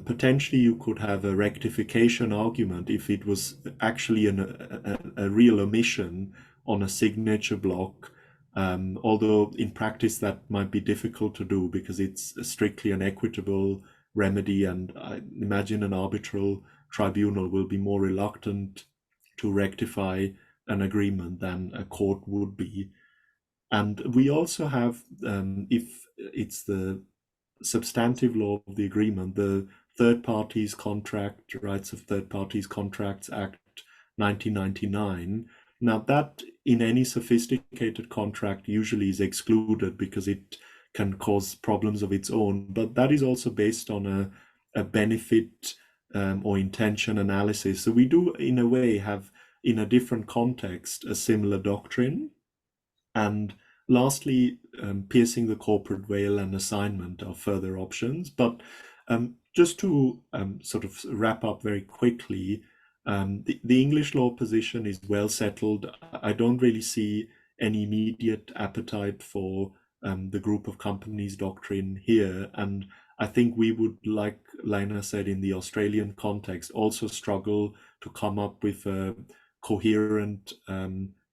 potentially you could have a rectification argument if it was actually a real omission on a signature block, although in practice that might be difficult to do because it's strictly an equitable remedy, and I imagine an arbitral tribunal will be more reluctant to rectify an agreement than a court would be. And we also have, if it's the substantive law of the agreement, the Third Parties Contract, Rights of Third Parties Contracts Act 1999. Now that in any sophisticated contract usually is excluded because it can cause problems of its own, but that is also based on a benefit or intention analysis. So we do, in a way, have, in a different context, a similar doctrine. And lastly, piercing the corporate veil and assignment are further options. But just to sort of wrap up very quickly, the English law position is well settled. I don't really see any immediate appetite for the Group of Companies Doctrine here. And I think we would, like Laina said, in the Australian context, also struggle to come up with a coherent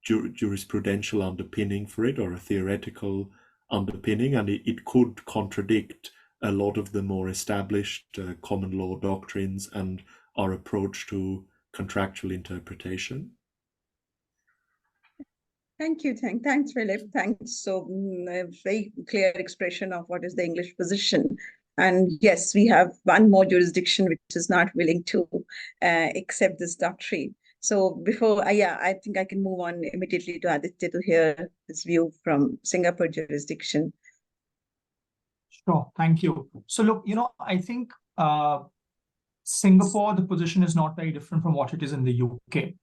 jurisprudential underpinning for it, or a theoretical underpinning, and it could contradict a lot of the more established common law doctrines and our approach to contractual interpretation. Thank you. Thanks, Philippe. Thanks. So a very clear expression of what is the English position. And yes, we have one more jurisdiction which is not willing to accept this doctrine. So before, I think I can move on immediately to Aditya to hear his view from Singapore jurisdiction. Sure, thank you. So look, I think Singapore, the position is not very different from what it is in the UK.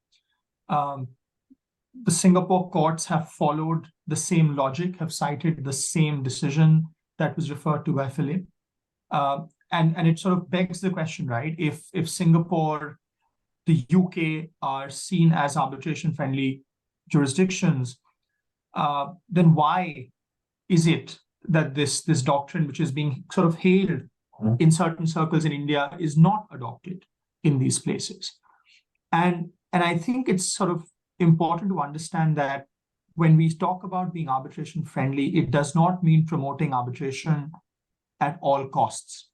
The Singapore courts have followed the same logic, have cited the same decision that was referred to by Philippe. And it sort of begs the question, right? If Singapore, the UK are seen as arbitration-friendly jurisdictions, then why is it that this doctrine, which is being sort of hailed in certain circles in India, is not adopted in these places? And I think it's sort of important to understand that when we talk about being arbitration friendly, it does not mean promoting arbitration at all costs.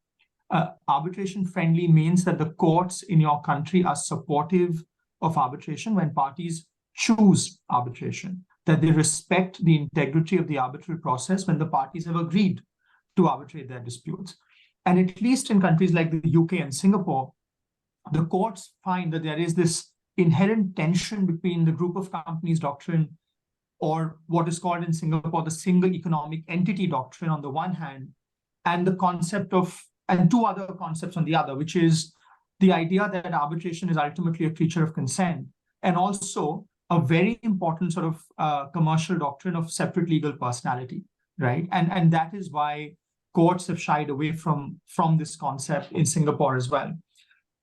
Arbitration friendly means that the courts in your country are supportive of arbitration when parties choose arbitration, that they respect the integrity of the arbitral process when the parties have agreed to arbitrate their disputes. And at least in countries like the UK and Singapore, the courts find that there is this inherent tension between the Group of Companies Doctrine, or what is called in Singapore the Single Economic Entity Doctrine on the one hand, and the concept of, and two other concepts on the other, which is the idea that arbitration is ultimately a creature of consent, and also a very important sort of commercial doctrine of separate legal personality, right? And that is why courts have shied away from this concept in Singapore as well.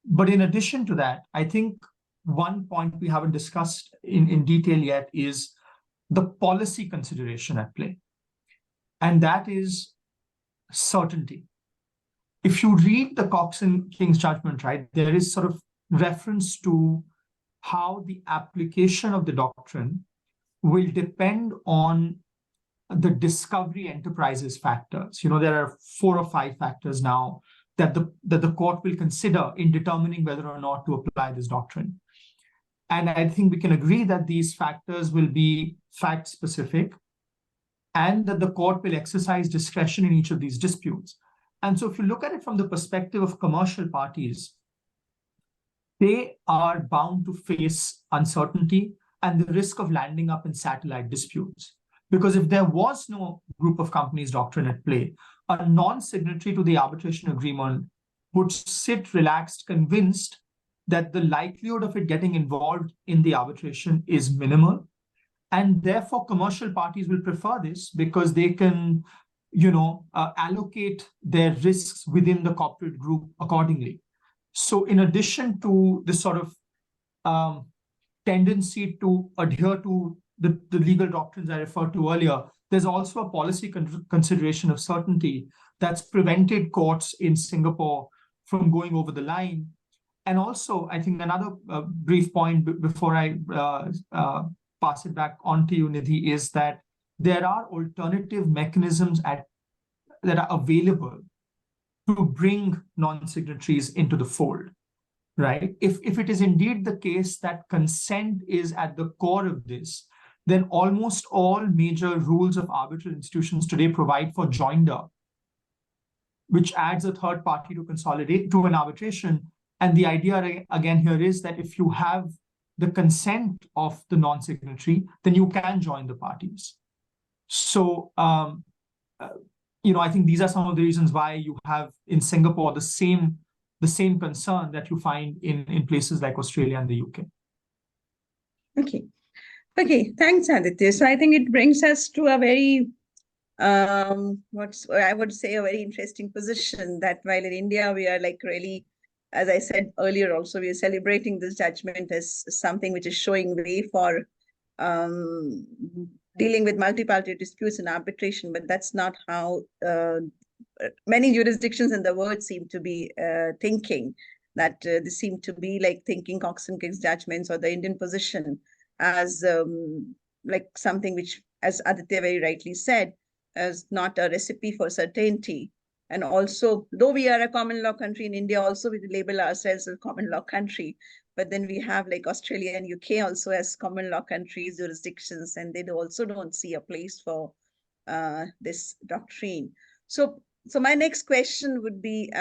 But in addition to that, I think one point we haven't discussed in detail yet is the policy consideration at play. And that is certainty. If you read the Cox and King's judgment, right, there is sort of reference to how the application of the doctrine will depend on the discovery enterprises factors. There are 4 or 5 factors now that the court will consider in determining whether or not to apply this doctrine. And I think we can agree that these factors will be fact-specific and that the court will exercise discretion in each of these disputes. And so if you look at it from the perspective of commercial parties, they are bound to face uncertainty and the risk of landing up in satellite disputes. Because if there was no Group of Companies Doctrine at play, a non-signatory to the arbitration agreement would sit relaxed, convinced that the likelihood of it getting involved in the arbitration is minimal. And therefore, commercial parties will prefer this because they can, allocate their risks within the corporate group accordingly. So in addition to this sort of tendency to adhere to the legal doctrines I referred to earlier, there's also a policy consideration of certainty that's prevented courts in Singapore from going over the line. And also, I think another brief point before I pass it back on to you, Nidhi, is that there are alternative mechanisms that are available to bring non-signatories into the fold, right? If it is indeed the case that consent is at the core of this, then almost all major rules of arbitral institutions today provide for joinder, which adds a third party to consolidate to an arbitration. And the idea, again, here is that if you have the consent of the non-signatory, then you can join the parties. So, I think these are some of the reasons why you have in Singapore the same concern that you find in places like Australia and the UK. Okay, thanks, Aditya. So I think it brings us to a very, I would say a very interesting position that while in India, we are like really, as I said earlier also, we are celebrating this judgment as something which is showing way for dealing with multi-party disputes and arbitration, but that's not how many jurisdictions in the world seem to be thinking, that they seem to be like thinking Cox and King's judgments or the Indian position as like something which, as Aditya very rightly said, as not a recipe for certainty. And also, though we are a common law country in India, also we label ourselves a common law country. But then we have like Australia and UK also as common law countries, jurisdictions, and they also don't see a place for this doctrine. So my next question would be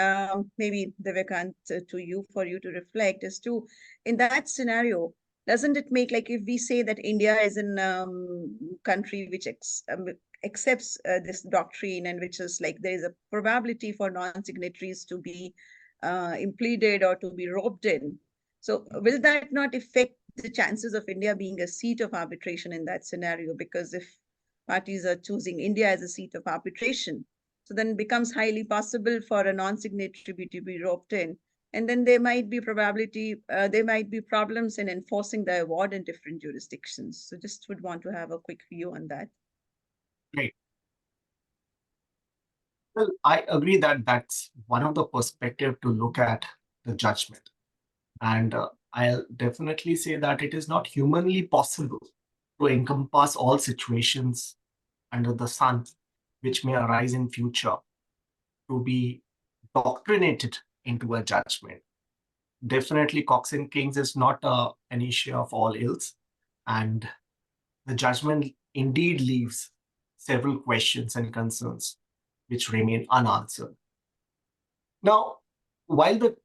maybe Divyakant to you, for you to reflect as to, in that scenario, doesn't it make, like, if we say that India is a country which accepts this doctrine, and which is like there is a probability for non-signatories to be impleaded or to be roped in. So will that not affect the chances of India being a seat of arbitration in that scenario? Because if parties are choosing India as a seat of arbitration, so then it becomes highly possible for a non-signatory to be roped in. And then there might be problems in enforcing the award in different jurisdictions. So just would want to have a quick view on that. Right. Well, I agree that that's one of the perspectives to look at the judgment. And I'll definitely say that it is not humanly possible to encompass all situations under the sun which may arise in future to be doctrinated into a judgment. Definitely, Cox and Kings is not an issue of all ills, and the judgment indeed leaves several questions and concerns which remain unanswered. Now, while the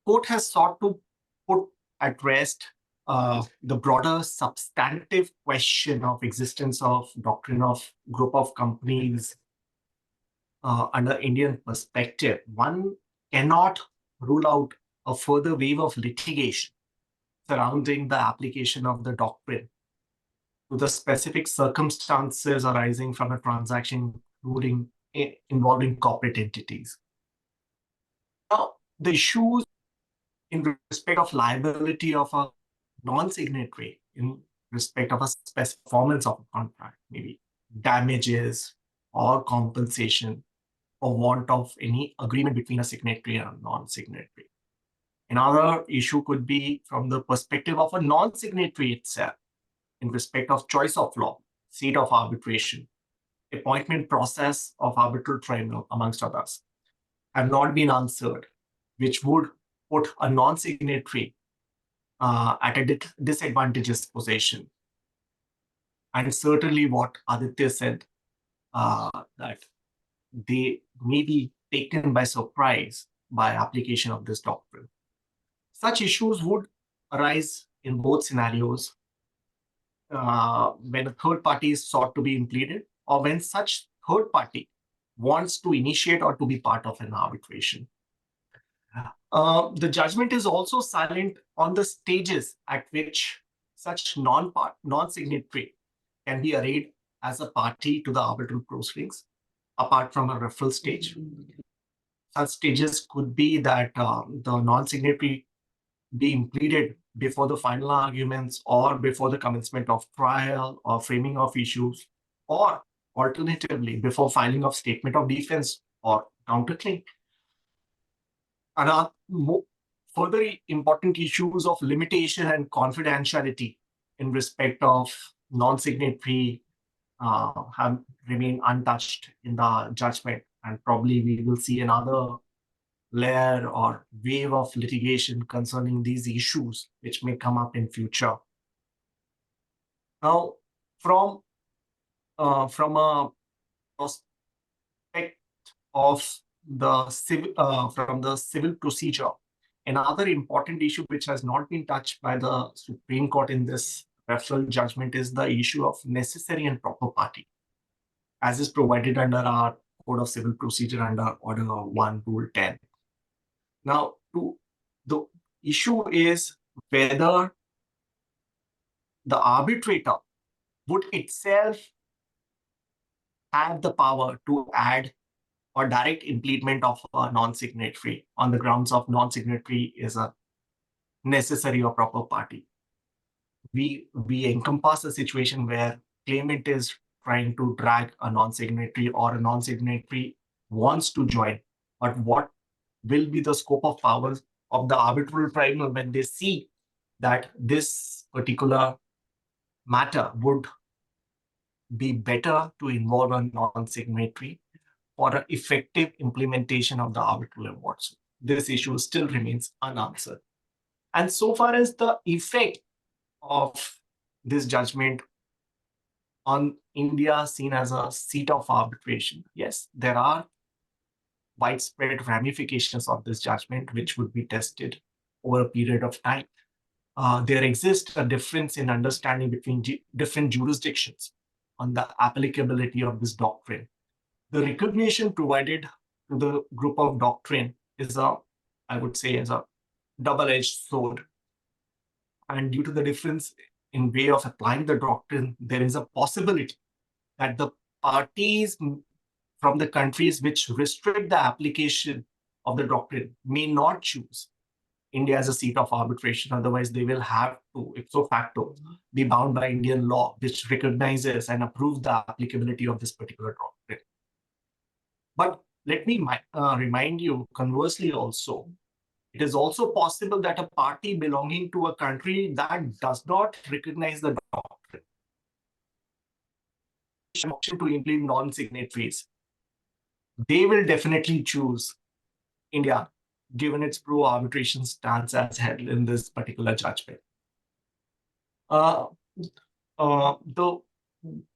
court has sought to put at rest the broader substantive question of existence of doctrine of group of companies under Indian perspective, one cannot rule out a further wave of litigation surrounding the application of the doctrine to the specific circumstances arising from a transaction involving corporate entities. Now, the issues in respect of liability of a non-signatory in respect of a specific performance of a contract, maybe damages or compensation for want of any agreement between a signatory and a non-signatory. Another issue could be from the perspective of a non-signatory itself in respect of choice of law, seat of arbitration, appointment process of arbitral tribunal, amongst others, have not been answered, which would put a non-signatory at a disadvantageous position. And certainly what Aditya said, that they may be taken by surprise by application of this doctrine. Such issues would arise in both scenarios when a third party is sought to be impleaded, or when such third party wants to initiate or to be part of an arbitration. The judgment is also silent on the stages at which such non-signatory can be arrayed as a party to the arbitral proceedings, apart from a referral stage. Such stages could be that the non-signatory be impleaded before the final arguments, or before the commencement of trial or framing of issues, or alternatively before filing of statement of defense or counterclaim. And further important issues of limitation and confidentiality in respect of non-signatory have remained untouched in the judgment, and probably we will see another layer or wave of litigation concerning these issues which may come up in future. Now, from a prospect of the civil procedure, another important issue which has not been touched by the Supreme Court in this referral judgment is the issue of necessary and proper party, as is provided under our Code of Civil Procedure under Order 1, Rule 10. Now, the issue is whether the arbitrator would itself have the power to add or direct impleadment of a non-signatory on the grounds of non-signatory is a necessary or proper party. We encompass a situation where claimant is trying to drag a non-signatory, or a non-signatory wants to join, but what will be the scope of powers of the arbitral tribunal when they see that this particular matter would be better to involve a non-signatory for an effective implementation of the arbitral awards. This issue still remains unanswered. And so far as the effect of this judgment on India seen as a seat of arbitration, yes, there are widespread ramifications of this judgment which would be tested over a period of time. There exists a difference in understanding between different jurisdictions on the applicability of this doctrine. The recognition provided to the group of doctrine is I would say, is a double-edged sword. And due to the difference in way of applying the doctrine, there is a possibility that the parties from the countries which restrict the application of the doctrine may not choose India as a seat of arbitration. Otherwise, they will have to, ipso facto, be bound by Indian law, which recognizes and approves the applicability of this particular doctrine. But let me remind you, conversely also, it is also possible that a party belonging to a country that does not recognize the doctrine to include non-signatories, they will definitely choose India, given its pro-arbitration stance as held in this particular judgment.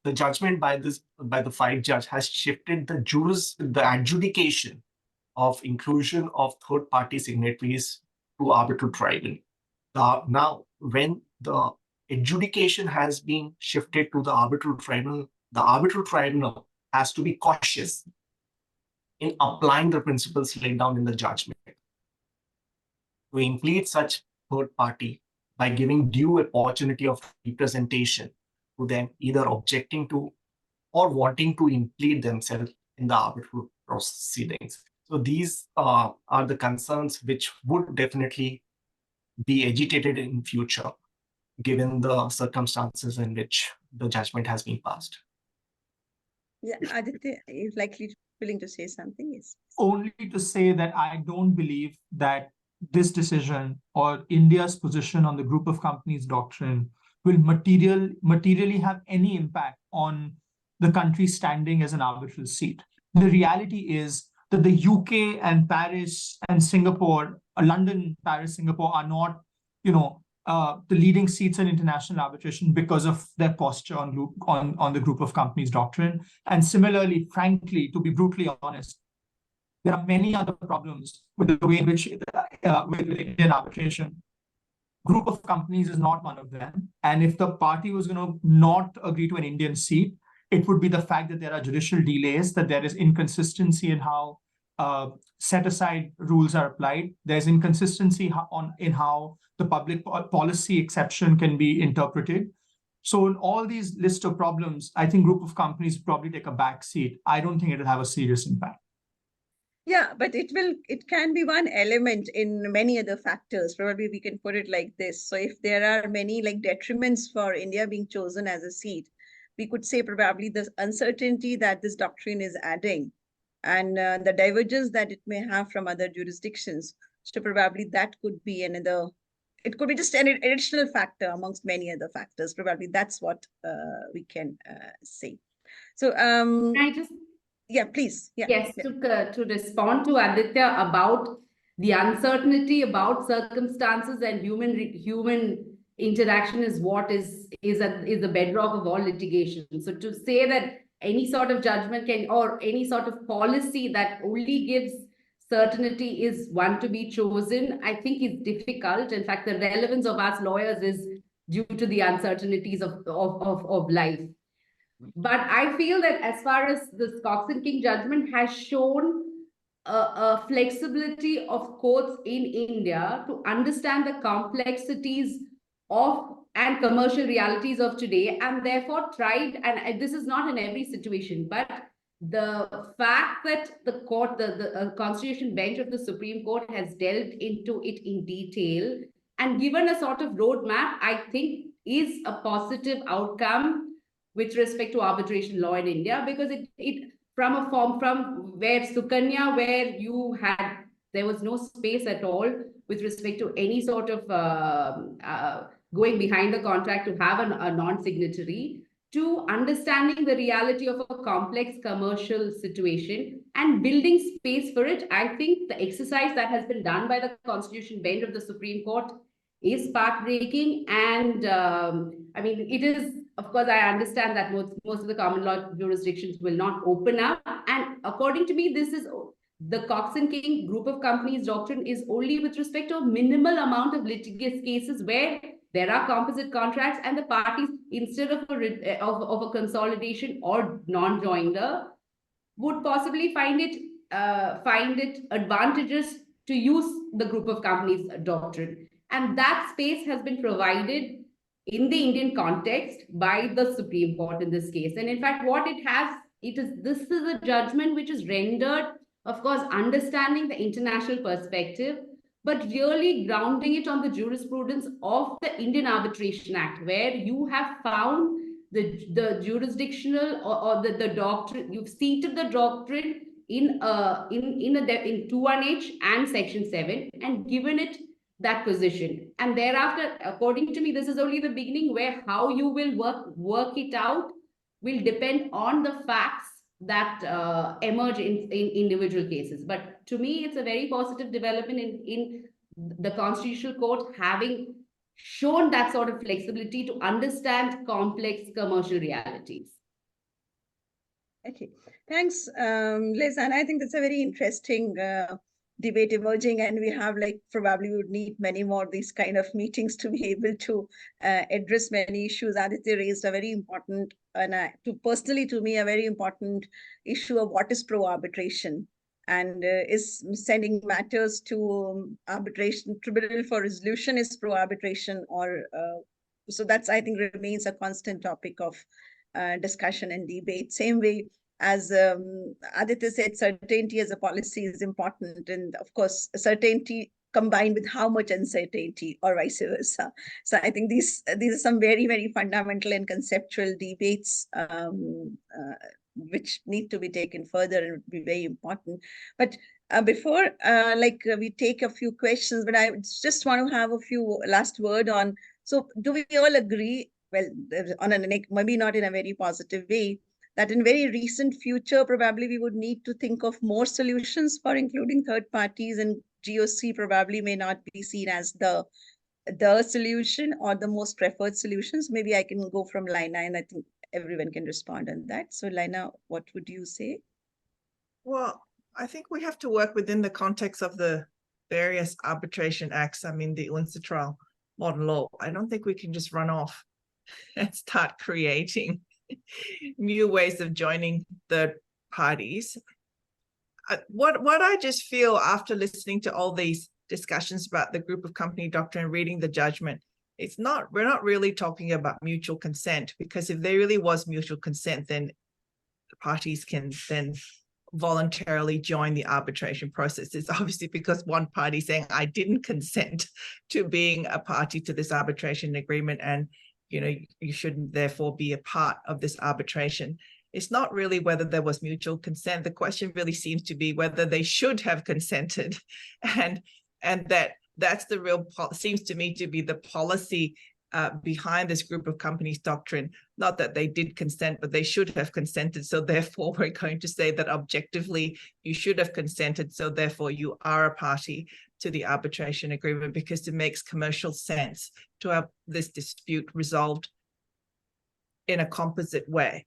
The judgment by the five judge has shifted the adjudication of inclusion of third-party signatories to arbitral tribunal. Now, when the adjudication has been shifted to the arbitral tribunal has to be cautious in applying the principles laid down in the judgment to implead such third party by giving due opportunity of representation to them, either objecting to or wanting to implead themselves in the arbitral proceedings. So these are the concerns which would definitely be agitated in future, given the circumstances in which the judgment has been passed. Yeah, Aditya is likely willing to say something. Yes. Only to say that I don't believe that this decision or India's position on the Group of Companies Doctrine will materially have any impact on the country's standing as an arbitral seat. The reality is that the UK and Paris and Singapore, London, Paris, Singapore are not, the leading seats in international arbitration because of their posture on the Group of Companies Doctrine. And similarly, frankly, to be brutally honest, there are many other problems with the way in which with Indian arbitration. Group of companies is not one of them. And if the party was going to not agree to an Indian seat, it would be the fact that there are judicial delays, that there is inconsistency in how set-aside rules are applied. There's inconsistency in how the public policy exception can be interpreted. So in all these list of problems, I think Group of Companies probably take a back seat. I don't think it'll have a serious impact. Yeah, but it can be one element in many other factors. Probably we can put it like this. So if there are many detriments for India being chosen as a seat, we could say probably the uncertainty that this doctrine is adding and the divergence that it may have from other jurisdictions. So probably that could be it could be just an additional factor amongst many other factors. Probably that's what we can say. So yeah, please. Yeah. Yes, yeah. To respond to Aditya about the uncertainty about circumstances and human interaction is what is the bedrock of all litigation. So to say that any sort of judgment or any sort of policy that only gives certainty is one to be chosen, I think is difficult. In fact, the relevance of us lawyers is due to the uncertainties of life. But I feel that as far as the Cox and King judgment has shown a flexibility of courts in India to understand the complexities of and commercial realities of today, and therefore tried, and this is not in every situation, but the fact that the court, the Constitution bench of the Supreme Court has delved into it in detail and given a sort of roadmap, I think is a positive outcome with respect to arbitration law in India, because it from where Sukanya, where there was no space at all with respect to any sort of going behind the contract to have a non-signatory, to understanding the reality of a complex commercial situation and building space for it. I think the exercise that has been done by the Constitution Bench of the Supreme Court is path-breaking. And I mean, it is, of course, I understand that most of the common law jurisdictions will not open up. And according to me, this is the Cox and King Group of Companies Doctrine is only with respect to a minimal amount of litigious cases where there are composite contracts and the parties, instead of a consolidation or non-joinder, would possibly find it advantageous to use the Group of Companies Doctrine. And that space has been provided in the Indian context by the Supreme Court in this case. And in fact, what this is a judgment which is rendered, of course, understanding the international perspective, but really grounding it on the jurisprudence of the Indian Arbitration Act, where you have found the jurisdictional or the doctrine, you've seated the doctrine in 2.1H and Section 7 and given it that position. And thereafter, according to me, this is only the beginning, where how you will work it out will depend on the facts that emerge in individual cases. But to me, it's a very positive development in the Constitutional Court having shown that sort of flexibility to understand complex commercial realities. Okay, thanks, Liz. And I think that's a very interesting debate emerging, and we have probably would need many more of these kind of meetings to be able to address many issues. Aditya raised a very important, and personally to me, a very important issue of what is pro-arbitration, and is sending matters to arbitration tribunal for resolution is pro-arbitration, or so that's, I think, remains a constant topic of discussion and debate. Same way as Aditya said, certainty as a policy is important, and of course, certainty combined with how much uncertainty, or vice versa. So I think these are some very, very fundamental and conceptual debates which need to be taken further and would be very important. But before we take a few questions, but I just want to have a few last word on. So do we all agree? Well, maybe not in a very positive way, that in very recent future, probably we would need to think of more solutions for including third parties, and GOC probably may not be seen as the solution or the most preferred solutions. Maybe I can go from Laina, and I think everyone can respond on that. So Laina, what would you say? Well, I think we have to work within the context of the various arbitration acts. I mean, the UNCITRAL modern law. I don't think we can just run off and start creating new ways of joining third parties. What I just feel after listening to all these discussions about the Group of Company Doctrine and reading the judgment, we're not really talking about mutual consent, because if there really was mutual consent, then the parties can then voluntarily join the arbitration process. It's obviously because one party saying, I didn't consent to being a party to this arbitration agreement, and you shouldn't therefore be a part of this arbitration. It's not really whether there was mutual consent. The question really seems to be whether they should have consented, and that's the real seems to me to be the policy behind this Group of Companies Doctrine. Not that they did consent, but they should have consented. So therefore, we're going to say that objectively you should have consented. So therefore, you are a party to the arbitration agreement, because it makes commercial sense to have this dispute resolved in a composite way.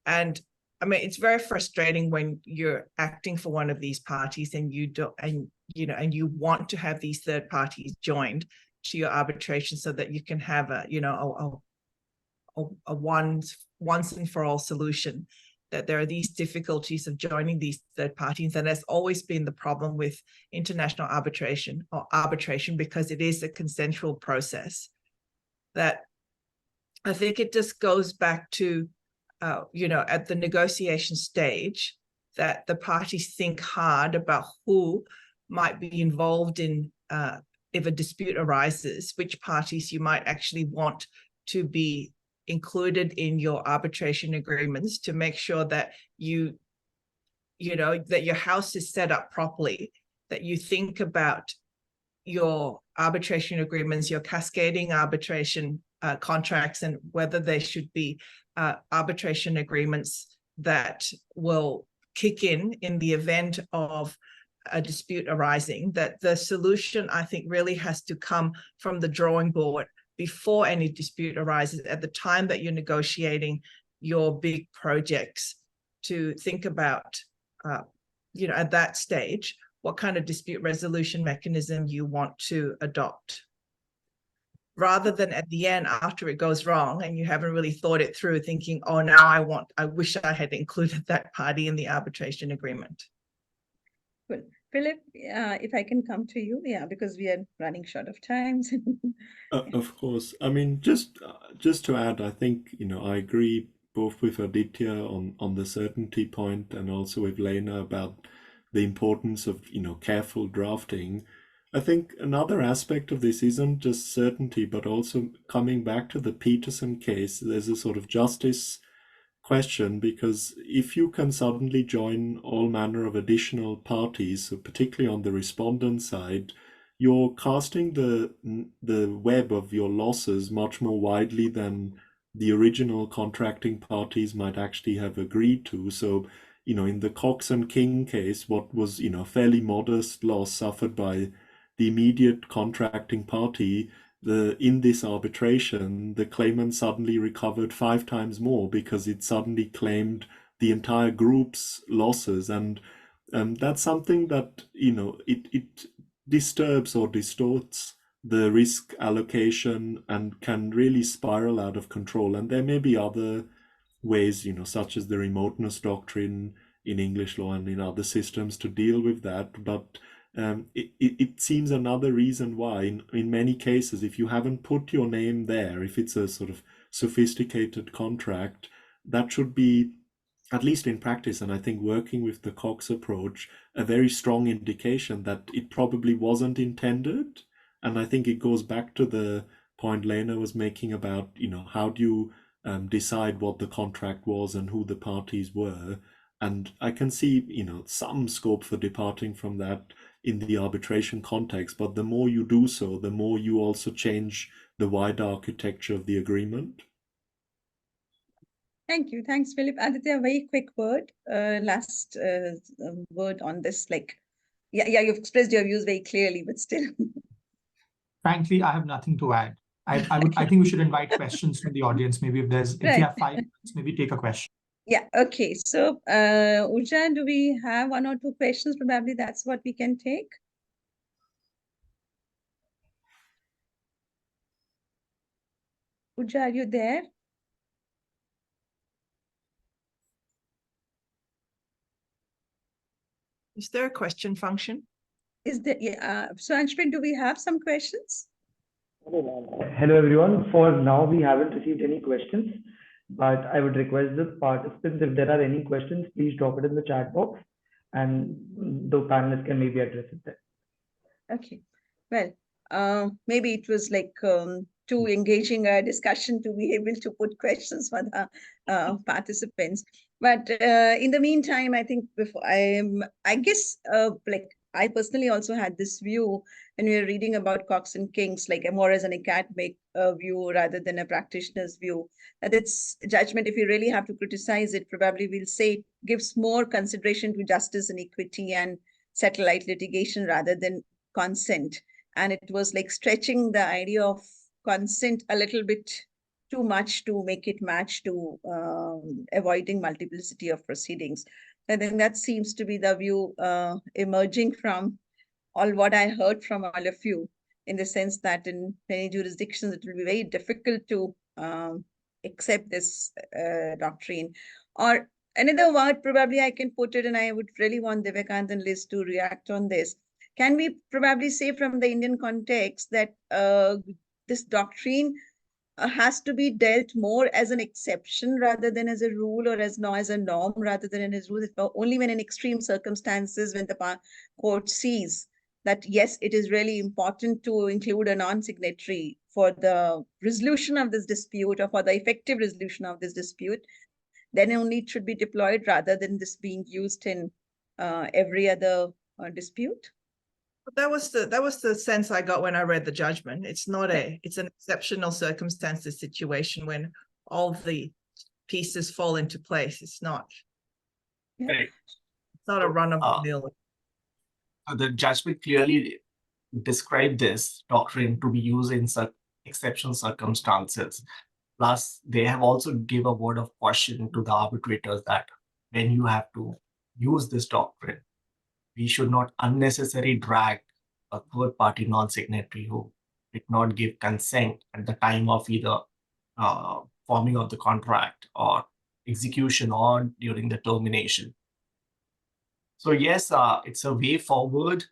And I mean, it's very frustrating when you're acting for one of these parties and you don't, and you want to have these third parties joined to your arbitration so that you can have a once and for all solution. That there are these difficulties of joining these third parties, and that's always been the problem with international arbitration because it is a consensual process. That I think it just goes back to at the negotiation stage, that the parties think hard about who might be involved in if a dispute arises, which parties you might actually want to be included in your arbitration agreements, to make sure that that your house is set up properly, that you think about your arbitration agreements, your cascading arbitration contracts and whether there should be arbitration agreements that will kick in the event of a dispute arising, that the solution, I think, really has to come from the drawing board before any dispute arises, at the time that you're negotiating your big projects, to think about, at that stage, what kind of dispute resolution mechanism you want to adopt. Rather than at the end, after it goes wrong and you haven't really thought it through, thinking, oh, now I wish I had included that party in the arbitration agreement. Well, Philippe, if I can come to you, because we are running short of time. Of course. I mean, just to add, I think, I agree both with Aditya on the certainty point and also with Laina about the importance of, careful drafting. I think another aspect of this isn't just certainty, but also coming back to the Peterson case, there's a sort of justice question, because if you can suddenly join all manner of additional parties, so particularly on the respondent side, you're casting the web of your losses much more widely than the original contracting parties might actually have agreed to. So, in the Cox and King case, what was, fairly modest loss suffered by the immediate contracting party, in this arbitration, the claimant suddenly recovered 5 times more because it suddenly claimed the entire group's losses. And that's something that, it disturbs or distorts the risk allocation and can really spiral out of control. And there may be other ways, such as the remoteness doctrine in English law and in other systems to deal with that. But it seems another reason why in many cases, if you haven't put your name there, if it's a sort of sophisticated contract, that should be, at least in practice, and I think working with the Cox approach, a very strong indication that it probably wasn't intended. And I think it goes back to the point Laina was making about, how do you decide what the contract was and who the parties were. And I can see, some scope for departing from that in the arbitration context, but the more you do so, the more you also change the wider architecture of the agreement. Thank you. Thanks, Philippe. Aditya, very quick word, last word on this. You've expressed your views very clearly, but still. Frankly, I have nothing to add. I think we should invite questions from the audience. Maybe if you have 5 minutes, maybe take a question. Yeah, okay. So, Urja, do we have 1 or 2 questions? Probably that's what we can take. Urja, are you there? Is there a question function? Is there? So, Anshprit, do we have some questions? Hello, everyone. For now, we haven't received any questions, but I would request the participants, if there are any questions, please drop it in the chat box and the panelists can maybe address it there. Okay. Well, maybe it was too engaging a discussion to be able to put questions for the participants. But in the meantime, I think I guess I personally also had this view when we were reading about Cox and Kings, more as an academic view rather than a practitioner's view, that its judgment, if you really have to criticize it, probably we'll say it gives more consideration to justice and equity and satellite litigation rather than consent. And it was stretching the idea of consent a little bit too much to make it match to avoiding multiplicity of proceedings. I think that seems to be the view emerging from all what I heard from all of you, in the sense that in many jurisdictions, it will be very difficult to accept this doctrine. Or another word, probably I can put it, and I would really want Divyakant and Liz to react on this. Can we probably say from the Indian context that this doctrine has to be dealt more as an exception rather than as a rule, or as a norm rather than as a rule? Only when in extreme circumstances, when the court sees that, yes, it is really important to include a non-signatory for the resolution of this dispute, or for the effective resolution of this dispute, then only it should be deployed rather than this being used in every other dispute. But that was the sense I got when I read the judgment. It's an exceptional circumstances situation when all the pieces fall into place. It's not Right. it's not a run of the mill. The judgment clearly described this doctrine to be used in such exceptional circumstances. Plus, they have also give a word of caution to the arbitrators that when you have to use this doctrine, we should not unnecessarily drag a third-party non-signatory who did not give consent at the time of either forming of the contract or execution or during the termination. So yes, it's a way forward.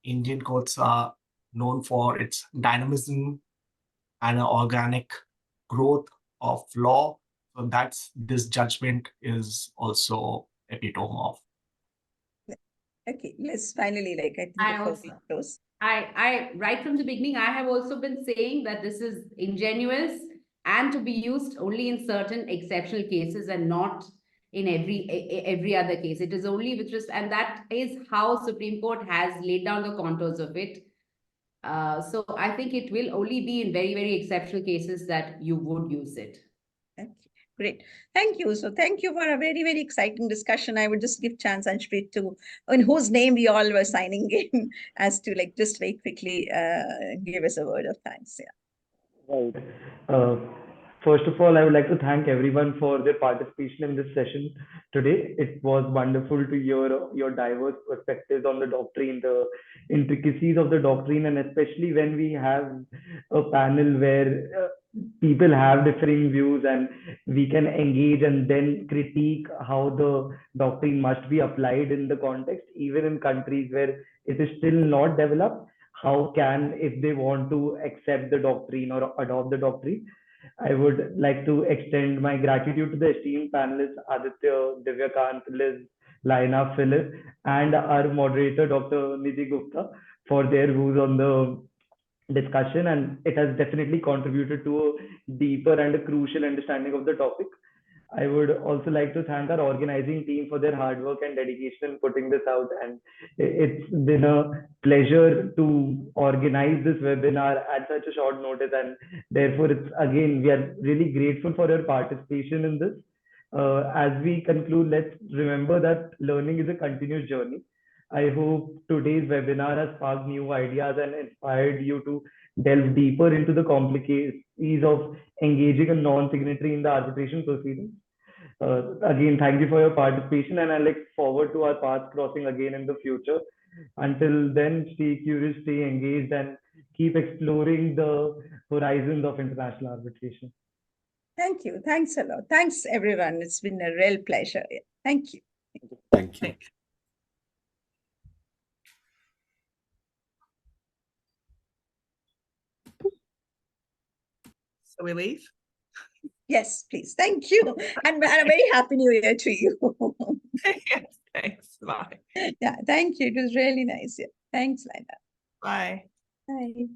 Indian courts are known for its dynamism and organic growth of law. So that's this judgment is also epitome of. Okay, let's finally, like, I think I before also- we close. I right from the beginning, I have also been saying that this is ingenuous and to be used only in certain exceptional cases and not in every other case. It is only with just, and that is how Supreme Court has laid down the contours of it. So I think it will only be in very, very exceptional cases that you would use it. Okay, great. Thank you. So thank you for a very, very exciting discussion. I would just give chance, Anshpreet, to, in whose name we all were signing in, as to like just very quickly give us a word of thanks. Yeah. Right. First of all, I would like to thank everyone for their participation in this session today. It was wonderful to hear your diverse perspectives on the doctrine, the intricacies of the doctrine, and especially when we have a panel where people have differing views and we can engage and then critique how the doctrine must be applied in the context, even in countries where it is still not developed. How can, if they want to accept the doctrine or adopt the doctrine? I would like to extend my gratitude to the esteemed panelists, Aditya, Divyakant, Liz, Laina, Philippe, and our moderator, Dr. Nidhi Gupta, for their views on the discussion. And it has definitely contributed to a deeper and a crucial understanding of the topic. I would also like to thank our organizing team for their hard work and dedication in putting this out. And it's been a pleasure to organize this webinar at such a short notice. And therefore, it's again, we are really grateful for your participation in this. As we conclude, let's remember that learning is a continuous journey. I hope today's webinar has sparked new ideas and inspired you to delve deeper into the complexities of engaging a non-signatory in the arbitration proceedings. Again, thank you for your participation, and I look forward to our paths crossing again in the future. Until then, stay curious, stay engaged, and keep exploring the horizons of international arbitration. Thank you. Thanks a lot. Thanks, everyone. It's been a real pleasure. Thank you. Thank you. So we leave? Yes, please. Thank you. And a very happy new year to you. Yes, thanks. Bye. Yeah, thank you. It was really nice. Yeah. Thanks, Laina. Bye. Bye.